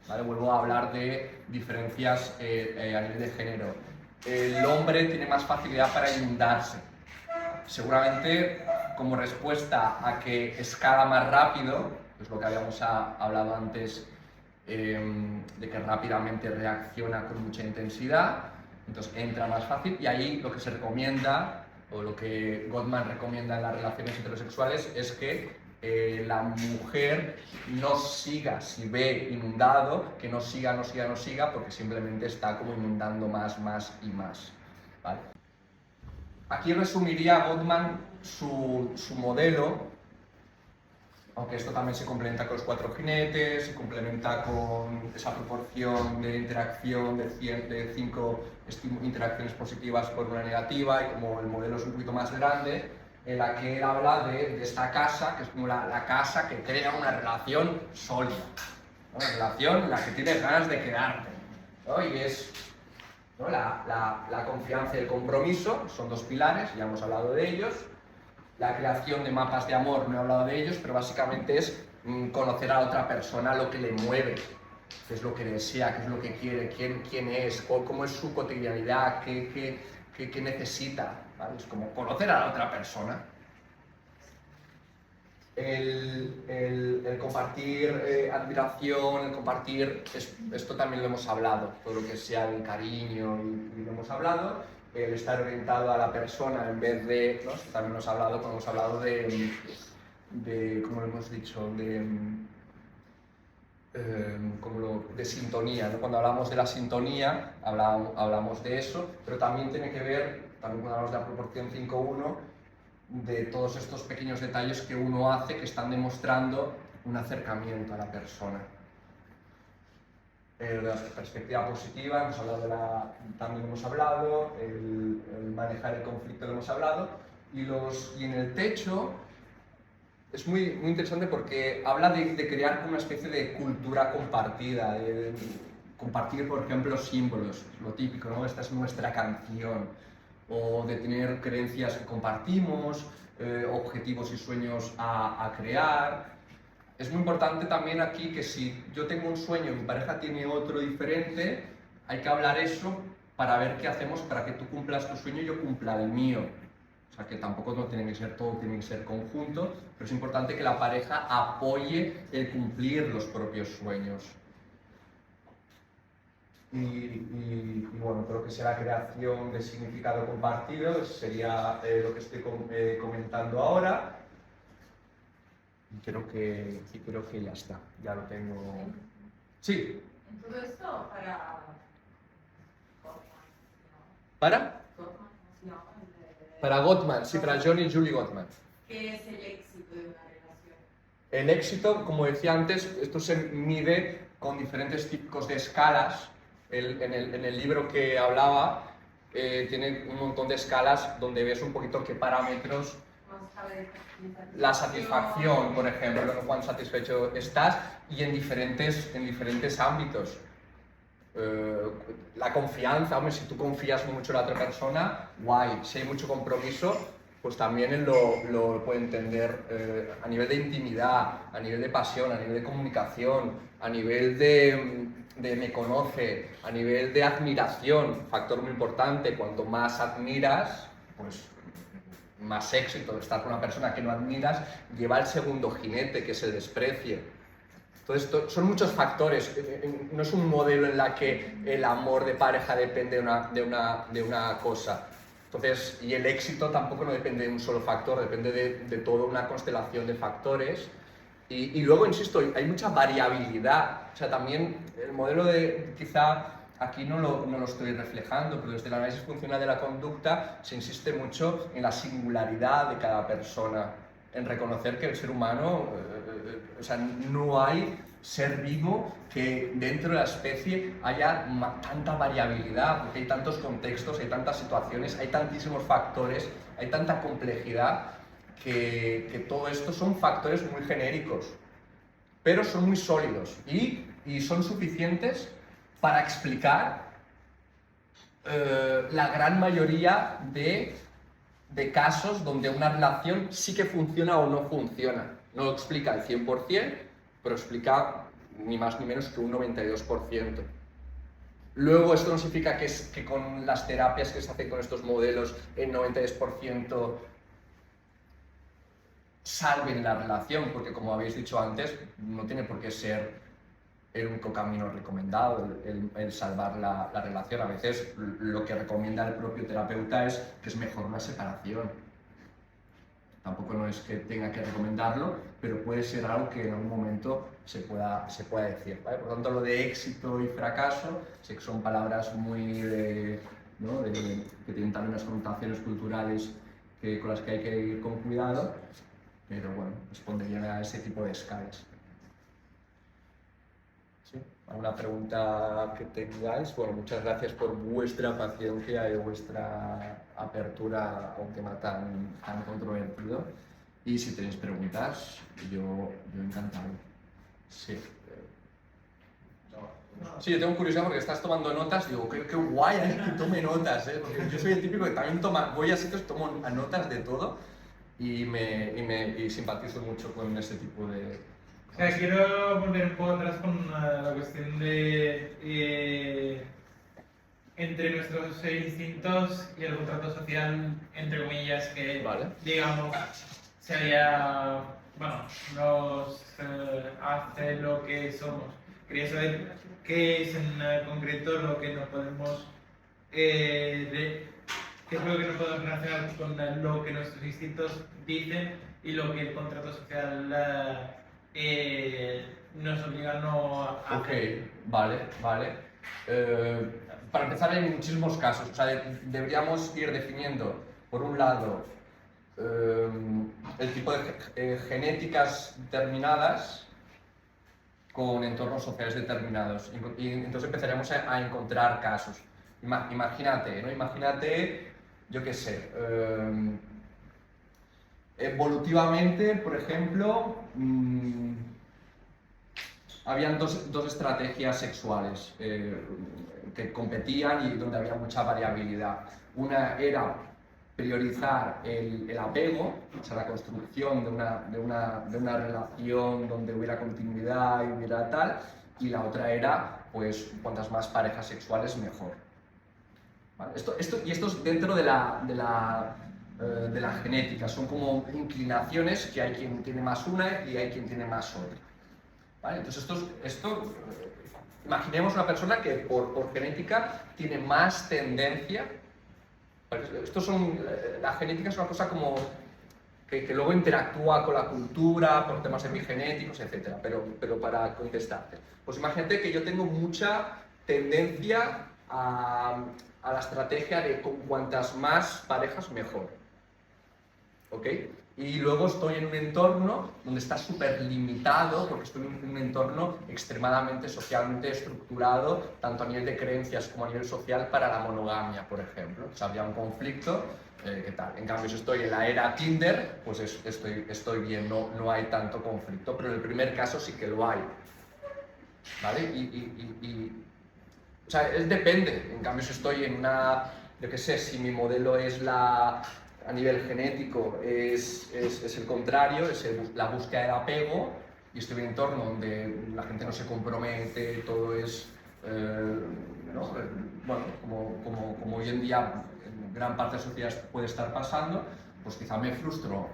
¿vale? Vuelvo a hablar de diferencias a nivel de género. El hombre tiene más facilidad para inundarse, seguramente como respuesta a que escala más rápido, que es lo que habíamos hablado antes, de que rápidamente reacciona con mucha intensidad, entonces entra más fácil, y ahí lo que se recomienda, o lo que Gottman recomienda en las relaciones heterosexuales, es que la mujer no siga, si ve inundado, que no siga, porque simplemente está como inundando más y más, ¿vale? Aquí resumiría Gottman su modelo, aunque esto también se complementa con los 4 jinetes, se complementa con esa proporción de interacción de 5 interacciones positivas por una negativa, y como el modelo es un poquito más grande, en la que él habla de esta casa, que es como la casa que crea una relación sólida, ¿no? Una relación en la que tienes ganas de quedarte, ¿no? Y es, ¿no? la confianza y el compromiso, son 2 pilares, ya hemos hablado de ellos. La creación de mapas de amor, no he hablado de ellos, pero básicamente es conocer a la otra persona, lo que le mueve, qué es lo que desea, qué es lo que quiere, quién es, cómo es su cotidianidad, qué necesita, ¿vale? Es como conocer a la otra persona. El compartir admiración, el compartir, esto también lo hemos hablado, todo lo que sea el cariño y lo hemos hablado. El estar orientado a la persona en vez de, ¿no? También hemos hablado de ¿cómo lo hemos dicho? De sintonía, ¿no? Cuando hablamos de la sintonía, hablamos de eso, pero también tiene que ver, también cuando hablamos de la proporción 5:1, de todos estos pequeños detalles que uno hace que están demostrando un acercamiento a la persona. de la perspectiva positiva, hemos hablado también hemos hablado, el manejar el conflicto lo hemos hablado, y en el techo es muy interesante porque habla de crear una especie de cultura compartida, de compartir, por ejemplo, símbolos, lo típico, ¿no? Esta es nuestra canción, o de tener creencias que compartimos, objetivos y sueños a crear. Es muy importante también aquí que si yo tengo un sueño y mi pareja tiene otro diferente, hay que hablar eso para ver qué hacemos para que tú cumplas tu sueño y yo cumpla el mío. O sea, que tampoco no tiene que ser todo, tiene que ser conjunto, pero es importante que la pareja apoye el cumplir los propios sueños. Y bueno, creo que sea la creación de significado compartido, sería lo que estoy comentando ahora. Creo que ya está, ya lo tengo. Sí. En todo esto, para... ¿Para? Para Gottman, sí, para John y Julie Gottman. ¿Qué es el éxito de una relación? El éxito, como decía antes, esto se mide con diferentes tipos de escalas. En el libro que hablaba tiene un montón de escalas donde ves un poquito qué parámetros. La satisfacción, por ejemplo, cuán satisfecho estás, y en diferentes ámbitos. La confianza, hombre, si tú confías mucho en la otra persona, guay. Si hay mucho compromiso, pues también él lo puede entender a nivel de intimidad, a nivel de pasión, a nivel de comunicación, a nivel de me conoce, a nivel de admiración, factor muy importante. Cuanto más admiras, pues más éxito. Estar con una persona que no admiras lleva el segundo jinete, que es el desprecio. Entonces, son muchos factores. No es un modelo en la que el amor de pareja depende de una cosa. Entonces, y el éxito tampoco no depende de un solo factor, depende de toda una constelación de factores. Y luego, insisto, hay mucha variabilidad. O sea, también el modelo quizá aquí no lo estoy reflejando, pero desde el análisis funcional de la conducta se insiste mucho en la singularidad de cada persona, en reconocer que el ser humano, o sea, no hay ser vivo que dentro de la especie haya tanta variabilidad, porque hay tantos contextos, hay tantas situaciones, hay tantísimos factores, hay tanta complejidad, que todo esto son factores muy genéricos, pero son muy sólidos y son suficientes para explicar la gran mayoría de casos donde una relación sí que funciona o no funciona. No lo explica al 100%, pero explica ni más ni menos que un 92%. Luego, esto no significa que con las terapias que se hacen con estos modelos el 92% salven la relación, porque como habéis dicho antes, no tiene por qué ser el único camino recomendado, el salvar la relación. A veces lo que recomienda el propio terapeuta es que es mejor una separación. Tampoco no es que tenga que recomendarlo, pero puede ser algo que en algún momento se pueda decir, ¿vale? Por lo tanto, lo de éxito y fracaso, sé que son palabras muy que tienen también unas connotaciones culturales con las que hay que ir con cuidado, pero bueno, responderían a ese tipo de escalas. ¿Sí? ¿Alguna pregunta que tengáis? Bueno, muchas gracias por vuestra paciencia y vuestra apertura a un tema tan controvertido. Y si tenéis preguntas, yo encantado. Sí. Sí, yo tengo curiosidad porque estás tomando notas y digo, qué guay que tome notas, ¿eh? Porque yo soy el típico que también voy a sitios, tomo notas de todo y simpatizo mucho con ese tipo de... O sea, quiero volver un poco atrás con la cuestión de entre nuestros instintos y el contrato social, entre comillas, que, digamos, sería, bueno, nos hace lo que somos. Quería saber qué es en concreto lo que no podemos, qué es lo que no podemos relacionar con lo que nuestros instintos dicen y lo que el contrato social nos obliga a no hacer. Ok, vale. Para empezar, hay muchísimos casos. O sea, deberíamos ir definiendo, por un lado, el tipo de genéticas determinadas con entornos sociales determinados. Y entonces empezaremos a encontrar casos. Imagínate, ¿no? Imagínate, yo qué sé, evolutivamente, por ejemplo, habían dos estrategias sexuales que competían y donde había mucha variabilidad. Una era priorizar el apego, o sea, la construcción de una relación donde hubiera continuidad y hubiera tal, y la otra era, pues, cuantas más parejas sexuales, mejor. ¿Vale? Esto es dentro de la genética, son como inclinaciones que hay quien tiene más una y hay quien tiene más otra. ¿Vale? Entonces imaginemos una persona que por genética tiene más tendencia. La genética es una cosa como que luego interactúa con la cultura, por temas epigenéticos, etc. Pero para contestarte, pues imagínate que yo tengo mucha tendencia a la estrategia de con cuantas más parejas mejor. ¿Ok? Y luego estoy en un entorno donde está súper limitado, porque estoy en un entorno extremadamente socialmente estructurado, tanto a nivel de creencias como a nivel social, para la monogamia, por ejemplo. O sea, habría un conflicto, ¿qué tal? En cambio, si estoy en la era Tinder, pues estoy bien, no hay tanto conflicto, pero en el primer caso sí que lo hay. ¿Vale? O sea, depende. En cambio, si estoy en una, yo qué sé, si mi modelo es a nivel genético es el contrario, es la búsqueda del apego, y estoy en un entorno donde la gente no se compromete, todo es, ¿no? Bueno, como hoy en día en gran parte de la sociedad puede estar pasando, pues quizá me frustro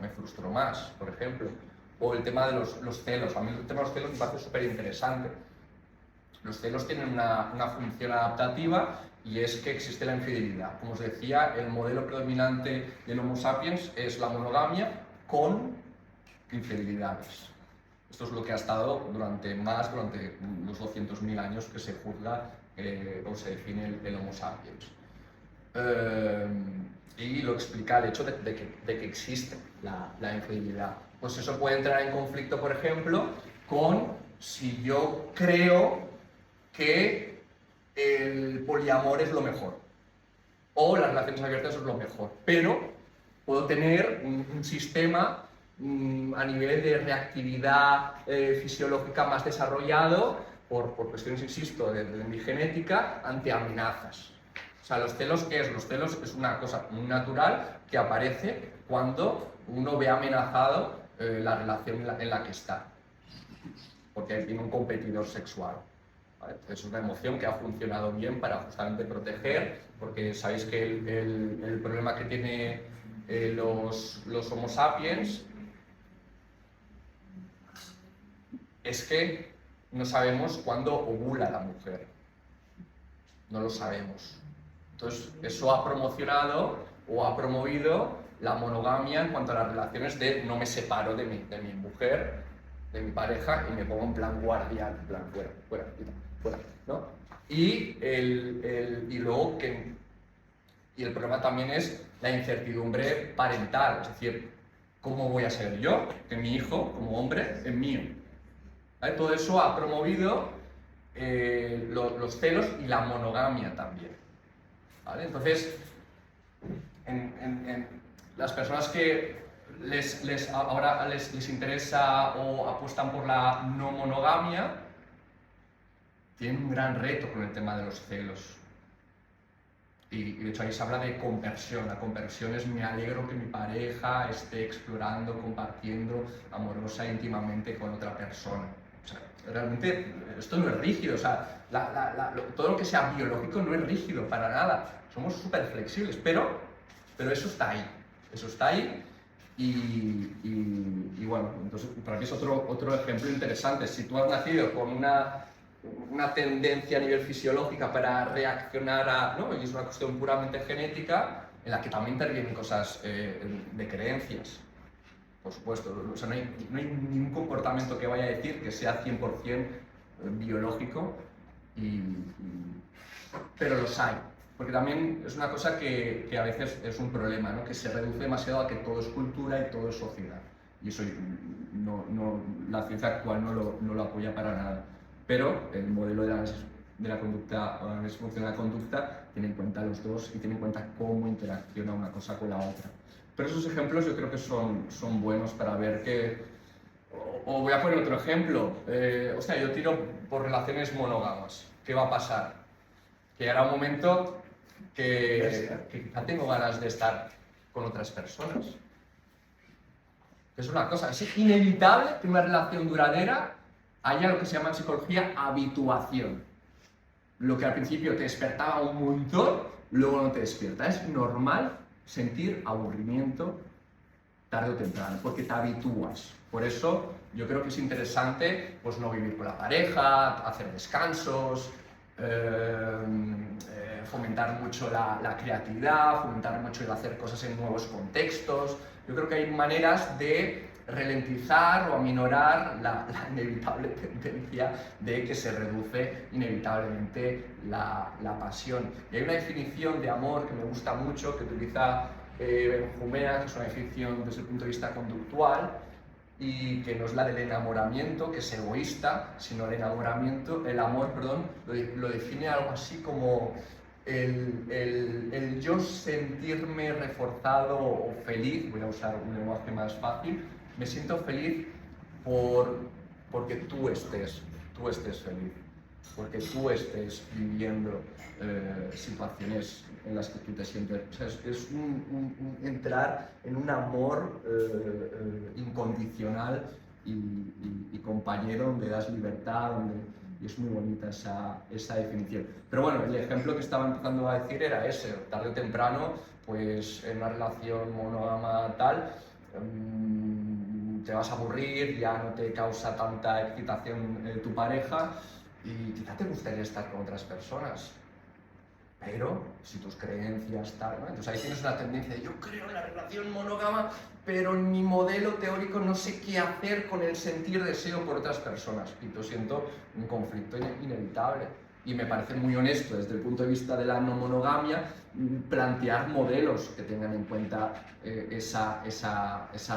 más, por ejemplo. O el tema de los celos. A mí el tema de los celos me parece súper interesante. Los celos tienen una función adaptativa, y es que existe la infidelidad. Como os decía, el modelo predominante del Homo sapiens es la monogamia con infidelidades. Esto es lo que ha estado durante los 200.000 años que se juzga o se define el Homo sapiens. Y lo explica el hecho de que existe la infidelidad. Pues eso puede entrar en conflicto, por ejemplo, con si yo creo que el poliamor es lo mejor, o las relaciones abiertas es lo mejor, pero puedo tener un sistema a nivel de reactividad fisiológica más desarrollado por cuestiones, insisto, de mi genética, ante amenazas. O sea, los celos, ¿qué es? Los celos es una cosa muy natural que aparece cuando uno ve amenazado la relación en la que está, porque tiene un competidor sexual. Es una emoción que ha funcionado bien para justamente proteger, porque sabéis que el problema que tiene los Homo sapiens es que no sabemos cuándo ovula la mujer. No lo sabemos. Entonces, eso ha promocionado o ha promovido la monogamia en cuanto a las relaciones de no me separo de mi mujer, de mi pareja, y me pongo en plan guardián, en plan fuera, ¿no? Y luego el problema también es la incertidumbre parental, es decir, ¿cómo voy a ser yo? Que mi hijo, como hombre, es mío. ¿Vale? Todo eso ha promovido los celos y la monogamia también. ¿Vale? Entonces, las personas que ahora les interesa o apuestan por la no monogamia, tienen un gran reto con el tema de los celos. Y de hecho ahí se habla de conversión. La conversión es me alegro que mi pareja esté explorando, compartiendo amorosa e íntimamente con otra persona. O sea, realmente esto no es rígido. O sea, todo lo que sea biológico no es rígido para nada. Somos súper flexibles, pero eso está ahí. Eso está ahí. Y bueno, entonces para mí es otro ejemplo interesante. Si tú has nacido con una tendencia a nivel fisiológica para reaccionar ¿no? Y es una cuestión puramente genética, en la que también intervienen cosas de creencias, por supuesto. O sea, no hay ningún comportamiento que vaya a decir que sea 100% biológico, pero los hay. Porque también es una cosa que a veces es un problema, ¿no? Que se reduce demasiado a que todo es cultura y todo es sociedad. y eso la ciencia actual no lo apoya para nada. Pero el modelo de la conducta, o análisis funcional de la conducta, tiene en cuenta los dos y tiene en cuenta cómo interacciona una cosa con la otra. Pero esos ejemplos yo creo que son buenos para ver que... O voy a poner otro ejemplo. Hostia, yo tiro por relaciones monógamas. ¿Qué va a pasar? Que llegará un momento que quizá tengo ganas de estar con otras personas. Es una cosa, es inevitable que en una relación duradera haya lo que se llama en psicología habituación. Lo que al principio te despertaba un montón, luego no te despierta. Es normal sentir aburrimiento tarde o temprano, porque te habitúas. Por eso yo creo que es interesante pues, no vivir con la pareja, hacer descansos, fomentar mucho la creatividad, fomentar mucho el hacer cosas en nuevos contextos. Yo creo que hay maneras de ralentizar o aminorar la inevitable tendencia de que se reduce inevitablemente la pasión. Y hay una definición de amor que me gusta mucho, que utiliza Benjumea, que es una definición desde el punto de vista conductual, y que no es la del enamoramiento, que es egoísta, sino el amor, lo define algo así como el yo sentirme reforzado o feliz, voy a usar un lenguaje más fácil, me siento feliz porque tú estés feliz, porque tú estés viviendo situaciones en las que tú te sientes. O sea, es entrar en un amor incondicional y compañero, donde das libertad, y es muy bonita esa definición. Pero bueno, el ejemplo que estaba empezando a decir era ese. Tarde o temprano, pues en una relación monógama tal, te vas a aburrir, ya no te causa tanta excitación tu pareja y quizá te gustaría estar con otras personas. Pero si tus creencias tal, ¿no? Entonces ahí tienes una tendencia de yo creo en la relación monógama, pero en mi modelo teórico no sé qué hacer con el sentir deseo por otras personas. Y yo siento un conflicto inevitable. Y me parece muy honesto desde el punto de vista de la no monogamia plantear modelos que tengan en cuenta esa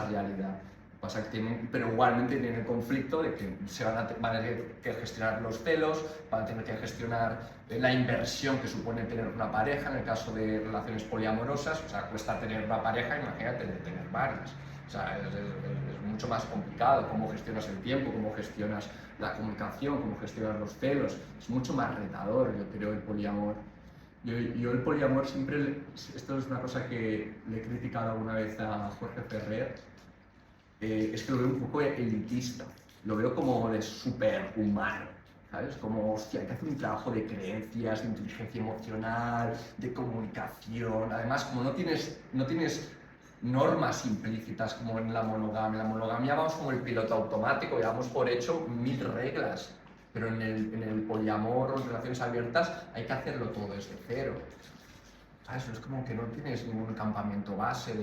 realidad. Pasa que pero igualmente tienen el conflicto de que van a tener que gestionar los celos, van a tener que gestionar la inversión que supone tener una pareja, en el caso de relaciones poliamorosas. O sea, cuesta tener una pareja, imagínate de tener varias. O sea, es mucho más complicado cómo gestionas el tiempo, cómo gestionas la comunicación, cómo gestionas los celos. Es mucho más retador, yo creo, el poliamor. Yo el poliamor siempre, esto es una cosa que le he criticado alguna vez a Jorge Ferrer, es que lo veo un poco elitista, lo veo como de superhumano, ¿sabes? Como, hostia, hay que hacer un trabajo de creencias, de inteligencia emocional, de comunicación. Además, como no tienes normas implícitas como en la monogamia. En la monogamia vamos como el piloto automático y damos por hecho 1000 reglas, pero en el poliamor o en relaciones abiertas hay que hacerlo todo desde cero. ¿Sabes? Es como que no tienes ningún campamento base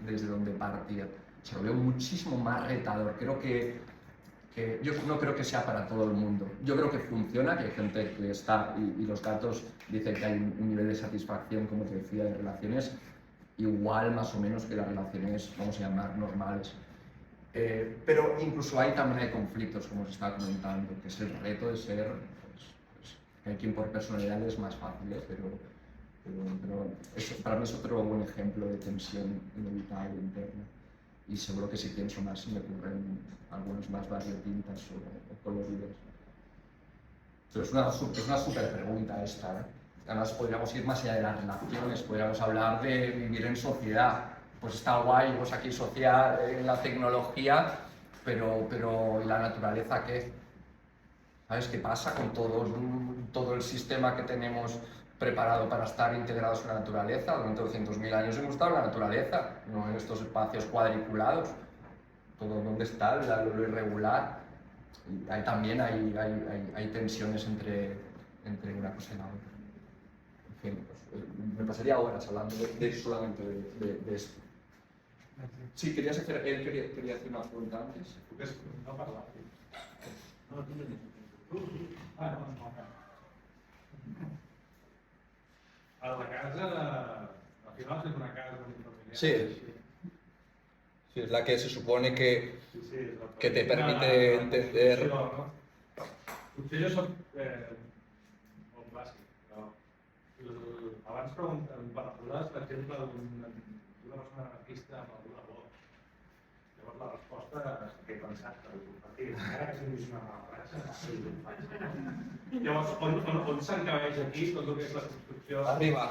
desde donde partir. Se lo veo muchísimo más retador. Creo que yo no creo que sea para todo el mundo. Yo creo que funciona, que hay gente que está, y los datos dicen que hay un nivel de satisfacción, como te decía, de relaciones igual más o menos que las relaciones, vamos a llamar, normales. Pero incluso ahí también hay conflictos, como se está comentando, que es el reto de ser, hay quien por personalidad es más fácil, pero eso, para mí es otro buen ejemplo de tensión inevitable interna. Y seguro que si pienso más se me ocurren algunos más variopintas o coloridos. Pero es una súper pregunta esta, ¿eh? Además podríamos ir más allá de las relaciones, podríamos hablar de vivir en sociedad. Pues está guay, pues aquí social, la tecnología, pero ¿y la naturaleza qué? ¿Sabes qué pasa con todo el sistema que tenemos preparado para estar integrados en la naturaleza? Durante 200.000 años hemos estado en la naturaleza, no en estos espacios cuadriculados. Todo donde está lo irregular. Y ahí también hay tensiones entre una cosa y la otra. En fin, pues, me pasaría horas hablando solamente de esto. Sí, quería hacer una pregunta antes. No parlar. No, tú me dices. Ah, no. A la casa, al final és una casa unifamiliar. Sí. Sí, es la que se supone que és la te permite una entender... construcció, no? Potser jo soc molt bàsic, però abans parlaves, per exemple, d'una persona anarquista amb alguna Vox. Llavors la resposta que he pensat per compartir, encara que sigui una mala frase, llavors, on s'encabeix aquí tot el que és la construcció? Arriba,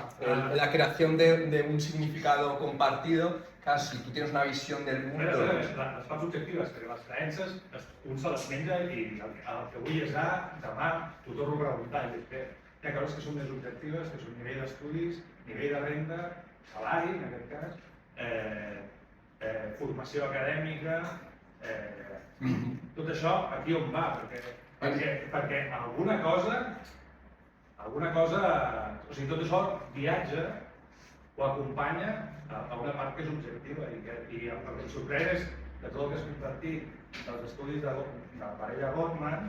la creación de un significado compartido. Claro, si tú tienes una visión del mundo... Les parts objectives, perquè les creences un se les menja i el que avui és A, demà t'ho torno a preguntar. Hi ha coses que són més objectives, que són nivell d'estudis, nivell de renda, salari, en aquest cas, formació acadèmica... Tot això aquí on va, perquè alguna cosa, o sigui, tot això viatja o acompanya a una part que és objectiva i el que em sorprèn és de tot el que has compartit dels estudis de la parella Gottman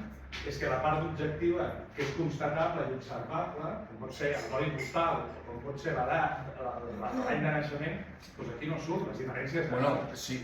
és que la part objectiva, que és constatable i observable, com pot ser el codi postal o com pot ser l'edat, l'any de naixement, doncs aquí no surt, les diferències... Bueno, sí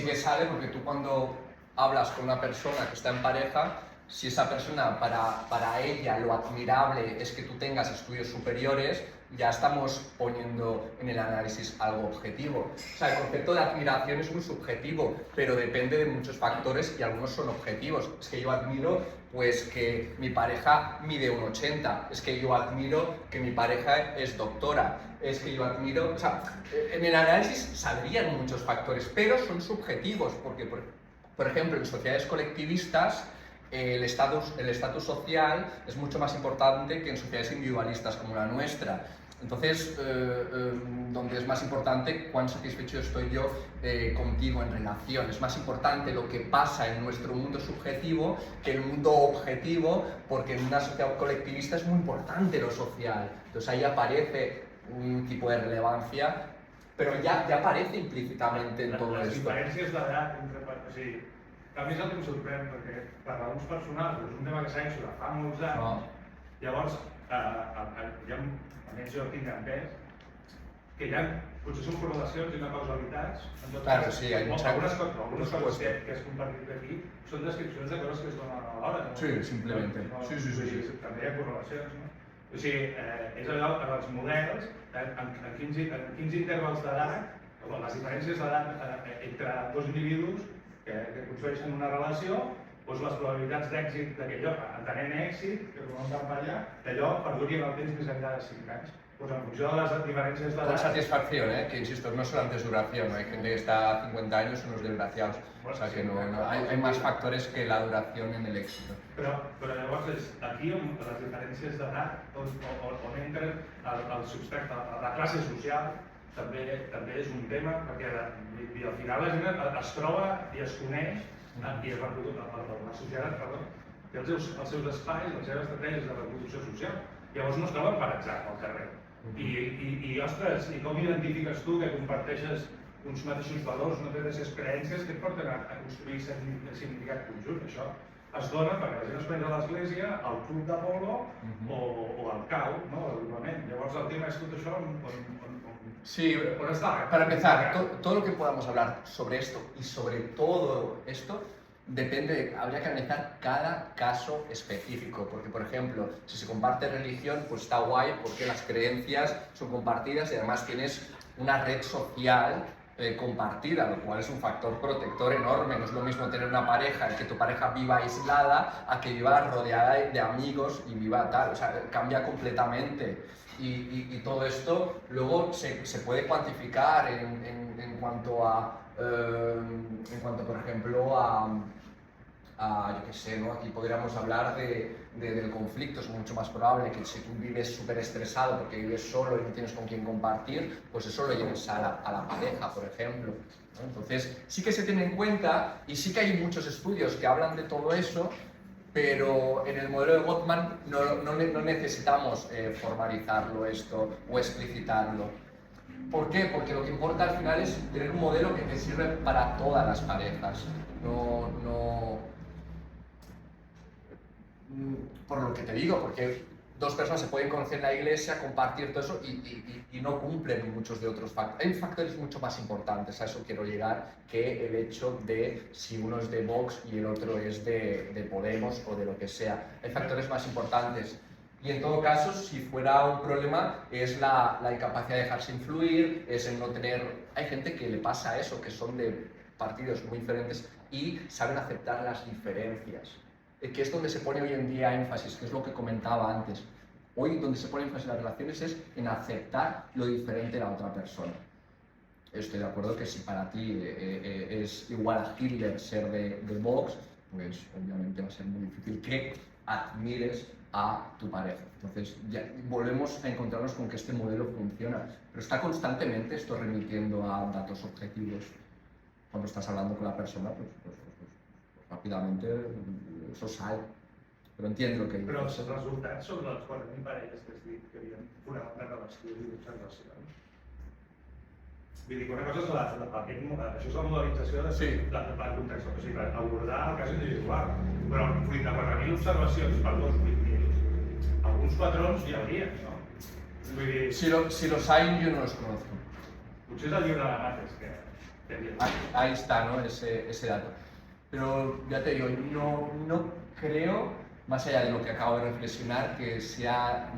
que sale porque tú cuando hablas con una persona que está en pareja, si esa persona, para ella, lo admirable es que tú tengas estudios superiores, ya estamos poniendo en el análisis algo objetivo. O sea, el concepto de admiración es muy subjetivo, pero depende de muchos factores y algunos son objetivos. Es que yo admiro pues que mi pareja mide 1,80, es que yo admiro que mi pareja es doctora, es que yo admiro... O sea, en el análisis saldrían muchos factores, pero son subjetivos, porque, por ejemplo, en sociedades colectivistas, el estatus social es mucho más importante que en sociedades individualistas como la nuestra. Entonces, donde es más importante cuán satisfecho estoy yo contigo en relación. Es más importante lo que pasa en nuestro mundo subjetivo que el mundo objetivo, porque en una sociedad colectivista es muy importante lo social. Entonces ahí aparece un tipo de relevancia, pero ya aparece implícitamente en todo les esto. diferències d'edat entre... O sigui, a mi és el que em sorprèn, perquè per raons personals és un tema que segueixo de fa molts anys, llavors, almenys jo tinc entès, que hi ha, potser són correlacions i no causalitats, en tot Claro, cas, sí, hay algunes coses que has compartit aquí són descripcions de coses que es donen a l'hora. No? Sí, simplemente. Sí. També hi ha correlacions, no? O sigui, és allò, en els models, en quins intervals d'edat, les diferències d'edat entre dos individus que construeixen una relació, doncs les probabilitats d'èxit d'aquell lloc, entenent èxit, que és un camp allà, d'allò perduri en el temps més enllà de 5 anys. Pues en función de las diferencias de edad... Con satisfacción, que insisto, no solamente es duración, hay gente que está a 50 años, unos desgraciados, o sea que hay más factores que la duración en el éxito. Però llavors, aquí on les diferències d'edat, on entra el substrat, la classe social, també és un tema, perquè al final la gent es troba i es coneix, i es reprodueix, la societat, perdó, té els seus espais, les seves estratègies de reproducció social. Llavors no es troben per atzar al carrer. I ostres, i com identifiques tu que comparteixes uns mateixos valors, no mateixes creences que et porten a construir significat conjunt? Això es dona perquè la gent es prens a l'església, al club de polo o al cau, no? L'alumnament. Llavors el tema és tot això Sí, para empezar, todo lo que podamos hablar sobre esto y sobre todo esto habría que analizar cada caso específico, porque por ejemplo, si se comparte religión, pues está guay porque las creencias son compartidas y además tienes una red social compartida, lo cual es un factor protector enorme. No es lo mismo tener una pareja y que tu pareja viva aislada a que viva rodeada de amigos y viva tal, o sea, cambia completamente. Y todo esto luego se puede cuantificar en cuanto por ejemplo yo qué sé, ¿no? Aquí podríamos hablar del conflicto. Es mucho más probable que si tú vives súper estresado porque vives solo y no tienes con quién compartir, pues eso lo lleves a la pareja, por ejemplo, ¿no? Entonces sí que se tiene en cuenta y sí que hay muchos estudios que hablan de todo eso, pero en el modelo de Gottman no necesitamos formalizarlo esto o explicitarlo. ¿Por qué? Porque lo que importa al final es tener un modelo que te sirve para todas las parejas. Por lo que te digo, porque dos personas se pueden conocer en la iglesia, compartir todo eso y no cumplen muchos de otros factores. Hay factores mucho más importantes, a eso quiero llegar, que el hecho de si uno es de Vox y el otro es de Podemos o de lo que sea. Hay factores más importantes. Y en todo caso, si fuera un problema, es la incapacidad de dejarse influir, es el no tener... Hay gente que le pasa eso, que son de partidos muy diferentes y saben aceptar las diferencias. Que es donde se pone hoy en día énfasis, que es lo que comentaba antes. Hoy donde se pone énfasis en las relaciones es en aceptar lo diferente de la otra persona. Estoy de acuerdo que si para ti es igual a Hitler ser de Vox, pues obviamente va a ser muy difícil que admires a tu pareja. Entonces ya volvemos a encontrarnos con que este modelo funciona, pero está constantemente esto remitiendo a datos objetivos. Cuando estás hablando con la persona, pues rápidamente eso sale. Però entiendo lo que dius. Però els resultats sobre les 4.000 parelles que has dit que havien fonamentat relacions i observacions. Vull dir que una cosa és això és la modalització de la context, o sigui, per abordar el cas individual. Però fruit de 4.000 observacions per 2.000, alguns patrons hi hauria, no? Vull dir... Si los hay, yo no los conozco. Potser és el llibre de mates que havia. Ahí está, ¿no? Ese dato. Pero ya te digo, no creo, más allá de lo que acabo de reflexionar, que sea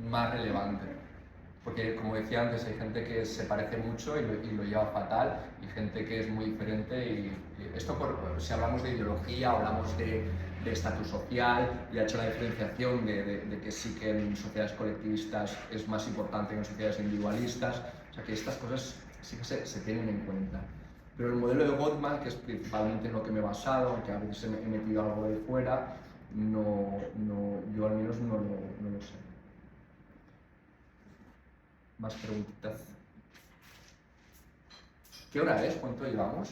más relevante. Porque, como decía antes, hay gente que se parece mucho y lo lleva fatal, y gente que es muy diferente. Y esto, si hablamos de ideología, hablamos de estatus social, y ha hecho la diferenciación de que sí que en sociedades colectivistas es más importante que en sociedades individualistas. O sea, que estas cosas sí que se tienen en cuenta. Pero el modelo de Gottman, que es principalmente en lo que me he basado, aunque a veces he metido algo de fuera, yo al menos no lo sé. Más preguntas. ¿Qué hora es? ¿Cuánto llevamos?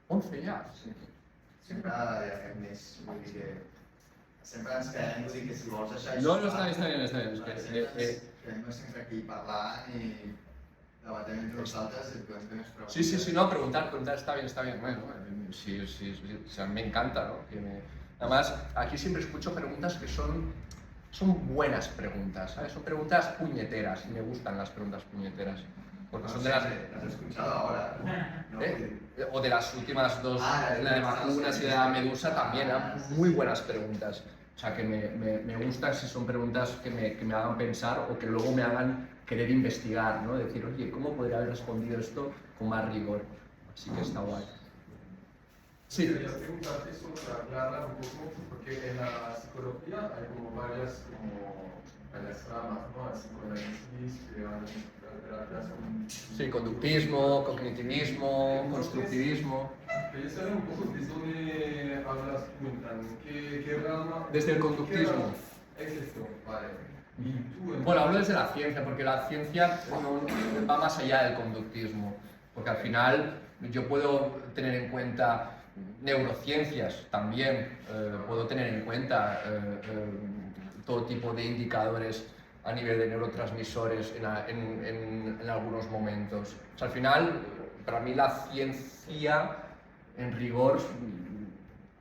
11 ya. Sí. Sempre fem més, vull dir que sempre ens quedem, vull dir que si vols deixar... No, está bien. Quedem sempre aquí parlant i debatem entre nosaltres i podem fer més preguntes. Sí, no, preguntar, está bien. Bueno, sí, o sea, me encanta, ¿no? Además, aquí siempre escucho preguntas que son buenas preguntas, ¿sabes? Son preguntas puñeteras, y me gustan las preguntas puñeteras. Porque son de las... ¿Las has escuchado ahora? ¿No? O de las últimas dos, la de vacunas y de la medusa, también, muy buenas preguntas. O sea, que me gustan si son preguntas que me hagan pensar o que luego me hagan querer investigar, ¿no? Decir, oye, ¿cómo podría haber respondido esto con más rigor? Así que está guay. Sí. Quería preguntarte eso para aclarar un poco, porque en la psicología hay como varias ramas, ¿no? El psicoanálisis, Sí, conductismo, cognitivismo, constructivismo. Quería saber un poco de dónde hablas tú, ¿qué rama? Desde el conductismo. Es esto, vale. Bueno, hablo desde la ciencia, porque la ciencia va más allá del conductismo, porque al final yo puedo tener en cuenta neurociencias también, puedo tener en cuenta todo tipo de indicadores a nivel de neurotransmisores en algunos momentos. O sea, al final, para mí la ciencia, en rigor,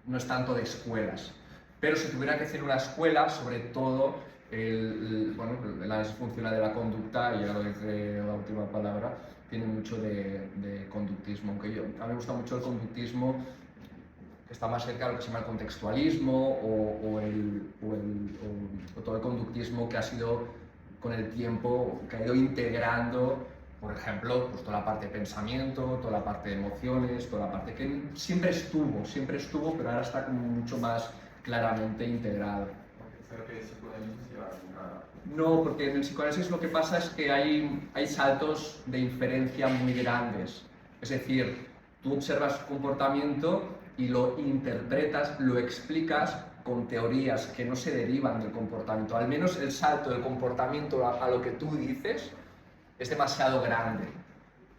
no es tanto de escuelas, pero si tuviera que hacer una escuela, sobre todo el análisis funcional de la conducta, y ya lo dice la última palabra, tiene mucho de conductismo, aunque a mí me gusta mucho el conductismo que está más cerca de lo que se llama el contextualismo o todo el conductismo que ha sido con el tiempo, que ha ido integrando, por ejemplo, pues toda la parte de pensamiento, toda la parte de emociones, toda la parte que siempre estuvo, pero ahora está como mucho más claramente integrado. No, porque en el psicoanálisis lo que pasa es que hay saltos de inferencia muy grandes. Es decir, tú observas comportamiento y lo interpretas, lo explicas con teorías que no se derivan del comportamiento. Al menos el salto del comportamiento a lo que tú dices es demasiado grande.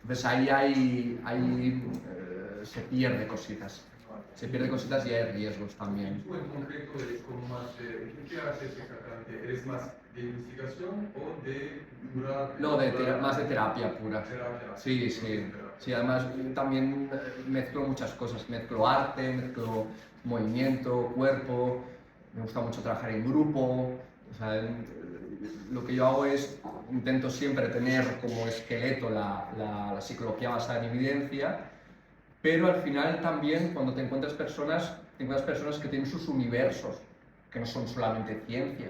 Entonces ahí se pierde cositas. Se pierde cositas y hay riesgos también. ¿Tú en concreto eres como más qué haces exactamente? ¿Eres más de investigación o de pura? No, más de terapia pura. Sí. Sí, además también mezclo muchas cosas. Mezclo arte, mezclo movimiento, cuerpo. me gusta mucho trabajar en grupo. O sea, lo que yo hago es, intento siempre tener como esqueleto la psicología basada en evidencia, pero al final también cuando te encuentras personas que tienen sus universos, que no son solamente ciencia.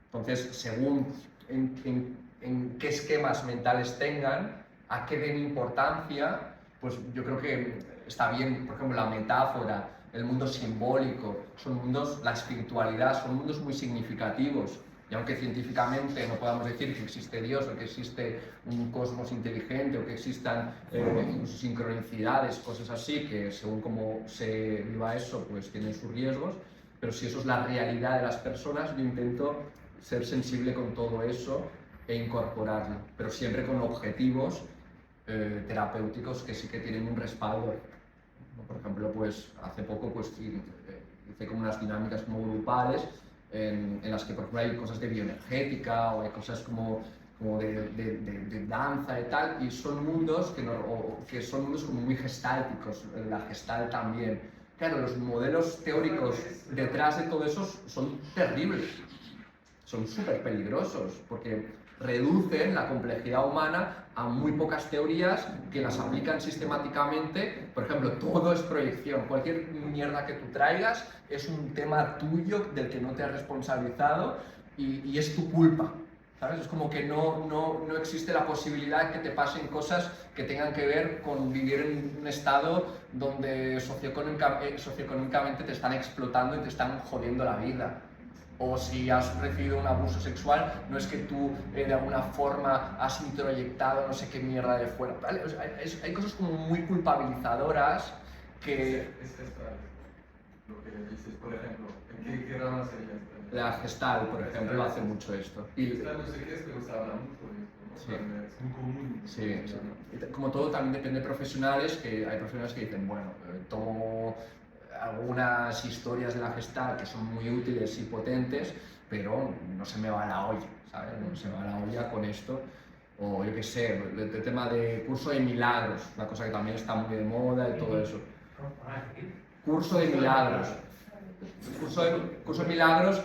Entonces, según en qué esquemas mentales tengan, a qué den importancia, pues yo creo que está bien, por ejemplo, la metáfora, el mundo simbólico, son mundos, la espiritualidad, son mundos muy significativos. Y aunque científicamente no podamos decir que existe Dios o que existe un cosmos inteligente o que existan incluso sincronicidades, cosas así, que según cómo se viva eso, pues tienen sus riesgos, pero si eso es la realidad de las personas, yo intento ser sensible con todo eso e incorporarlo, pero siempre con objetivos terapéuticos que sí que tienen un respaldo. Por ejemplo, pues hace poco pues, hice como unas dinámicas como grupales en las que por ejemplo hay cosas de bioenergética o hay cosas como de danza y tal, y son mundos que son mundos como muy gestálticos, la gestalt también. Claro, los modelos teóricos detrás de todo eso son terribles, son súper peligrosos, porque reducen la complejidad humana a muy pocas teorías que las aplican sistemáticamente. Por ejemplo, todo es proyección. Cualquier mierda que tú traigas es un tema tuyo del que no te has responsabilizado y es tu culpa. ¿Sabes? Es como que no existe la posibilidad de que te pasen cosas que tengan que ver con vivir en un estado donde socioeconómicamente te están explotando y te están jodiendo la vida. O si has recibido un abuso sexual, no es que tú de alguna forma has introyectado no sé qué mierda de fuera. ¿Vale? O sea, hay cosas como muy culpabilizadoras que... Es lo que dices, por ejemplo, ¿en qué rama sería esta? La Gestalt, por ejemplo, hace mucho esto. Y no sé qué es, pero se habla mucho de esto, ¿no? Sí. Es muy común. Sí, sí. Como todo, también depende de profesionales, que hay profesionales que dicen, bueno, tomo algunas historias de la Gestalt que son muy útiles y potentes, pero no se me va la olla, ¿sabes? No se me va la olla con esto. O yo qué sé, el tema de curso de milagros, una cosa que también está muy de moda y todo eso. Curso de milagros. Curso de milagros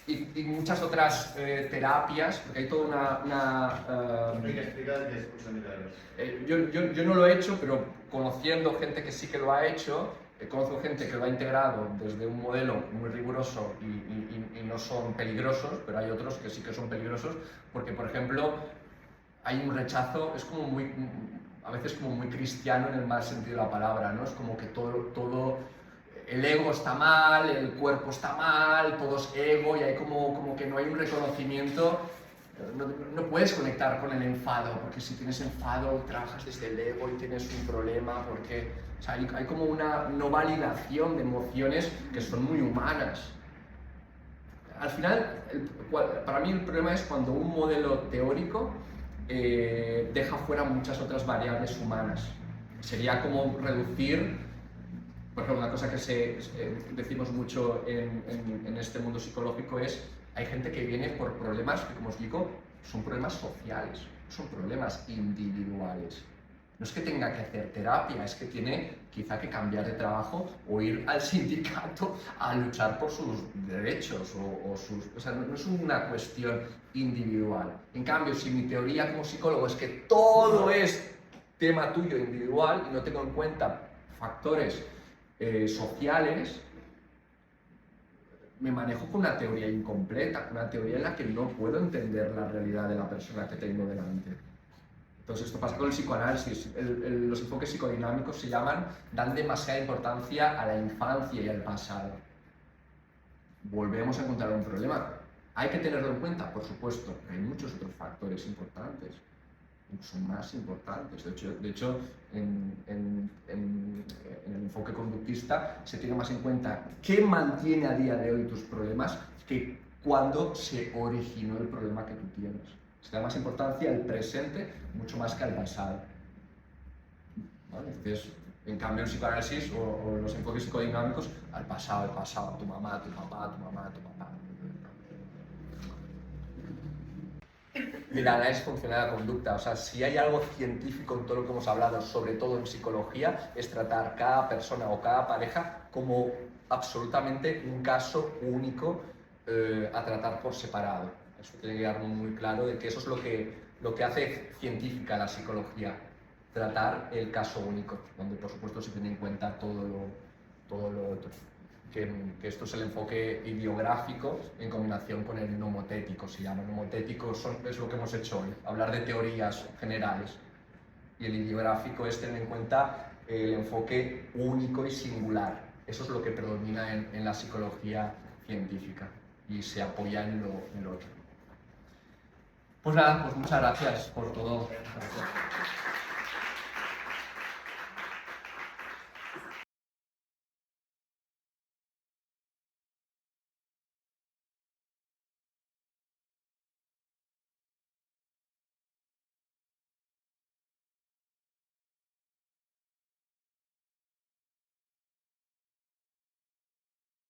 y muchas otras terapias, porque hay toda una Explica qué es curso de milagros. yo no lo he hecho, pero conociendo gente que sí que lo ha hecho, conozco gente que lo ha integrado desde un modelo muy riguroso y no son peligrosos, pero hay otros que sí que son peligrosos, porque por ejemplo hay un rechazo, es como muy, a veces como muy cristiano en el mal sentido de la palabra, ¿no? Es como que todo el ego está mal, el cuerpo está mal, todo es ego y hay como que no hay un reconocimiento. No puedes conectar con el enfado, porque si tienes enfado trabajas desde el ego y tienes un problema, porque o sea, hay como una no validación de emociones que son muy humanas. Al final, para mí el problema es cuando un modelo teórico deja fuera muchas otras variables humanas. Sería como reducir, por ejemplo, una cosa que decimos mucho en este mundo psicológico es: hay gente que viene por problemas que, como os digo, son problemas sociales, son problemas individuales. No es que tenga que hacer terapia, es que tiene quizá que cambiar de trabajo o ir al sindicato a luchar por sus derechos o sea, no es una cuestión individual. En cambio, si mi teoría como psicólogo es que todo es tema tuyo individual y no tengo en cuenta factores sociales, me manejo con una teoría incompleta, con una teoría en la que no puedo entender la realidad de la persona que tengo delante. Entonces esto pasa con el psicoanálisis. Los enfoques psicodinámicos dan demasiada importancia a la infancia y al pasado. Volvemos a encontrar un problema. ¿Hay que tenerlo en cuenta? Por supuesto, hay muchos otros factores importantes, incluso más importantes. De hecho en el enfoque conductista se tiene más en cuenta qué mantiene a día de hoy tus problemas que cuándo se originó el problema que tú tienes. Se da más importancia al presente mucho más que al pasado. ¿Vale? Entonces, en cambio, el psicoanálisis o los enfoques psicodinámicos, al pasado, tu mamá, tu papá, tu mamá, tu papá. Mira, la disfunción de la conducta, o sea, si hay algo científico en todo lo que hemos hablado, sobre todo en psicología, es tratar cada persona o cada pareja como absolutamente un caso único a tratar por separado. Eso tiene que quedar muy claro de que eso es lo que hace científica la psicología, tratar el caso único, donde por supuesto se tiene en cuenta todo lo otro. Que esto es el enfoque ideográfico en combinación con el nomotético, se llama. Nomotético es lo que hemos hecho hoy, hablar de teorías generales. Y el ideográfico es tener en cuenta el enfoque único y singular. Eso es lo que predomina en la psicología científica y se apoya en lo otro. Pues nada, pues muchas gracias por todo. Gracias.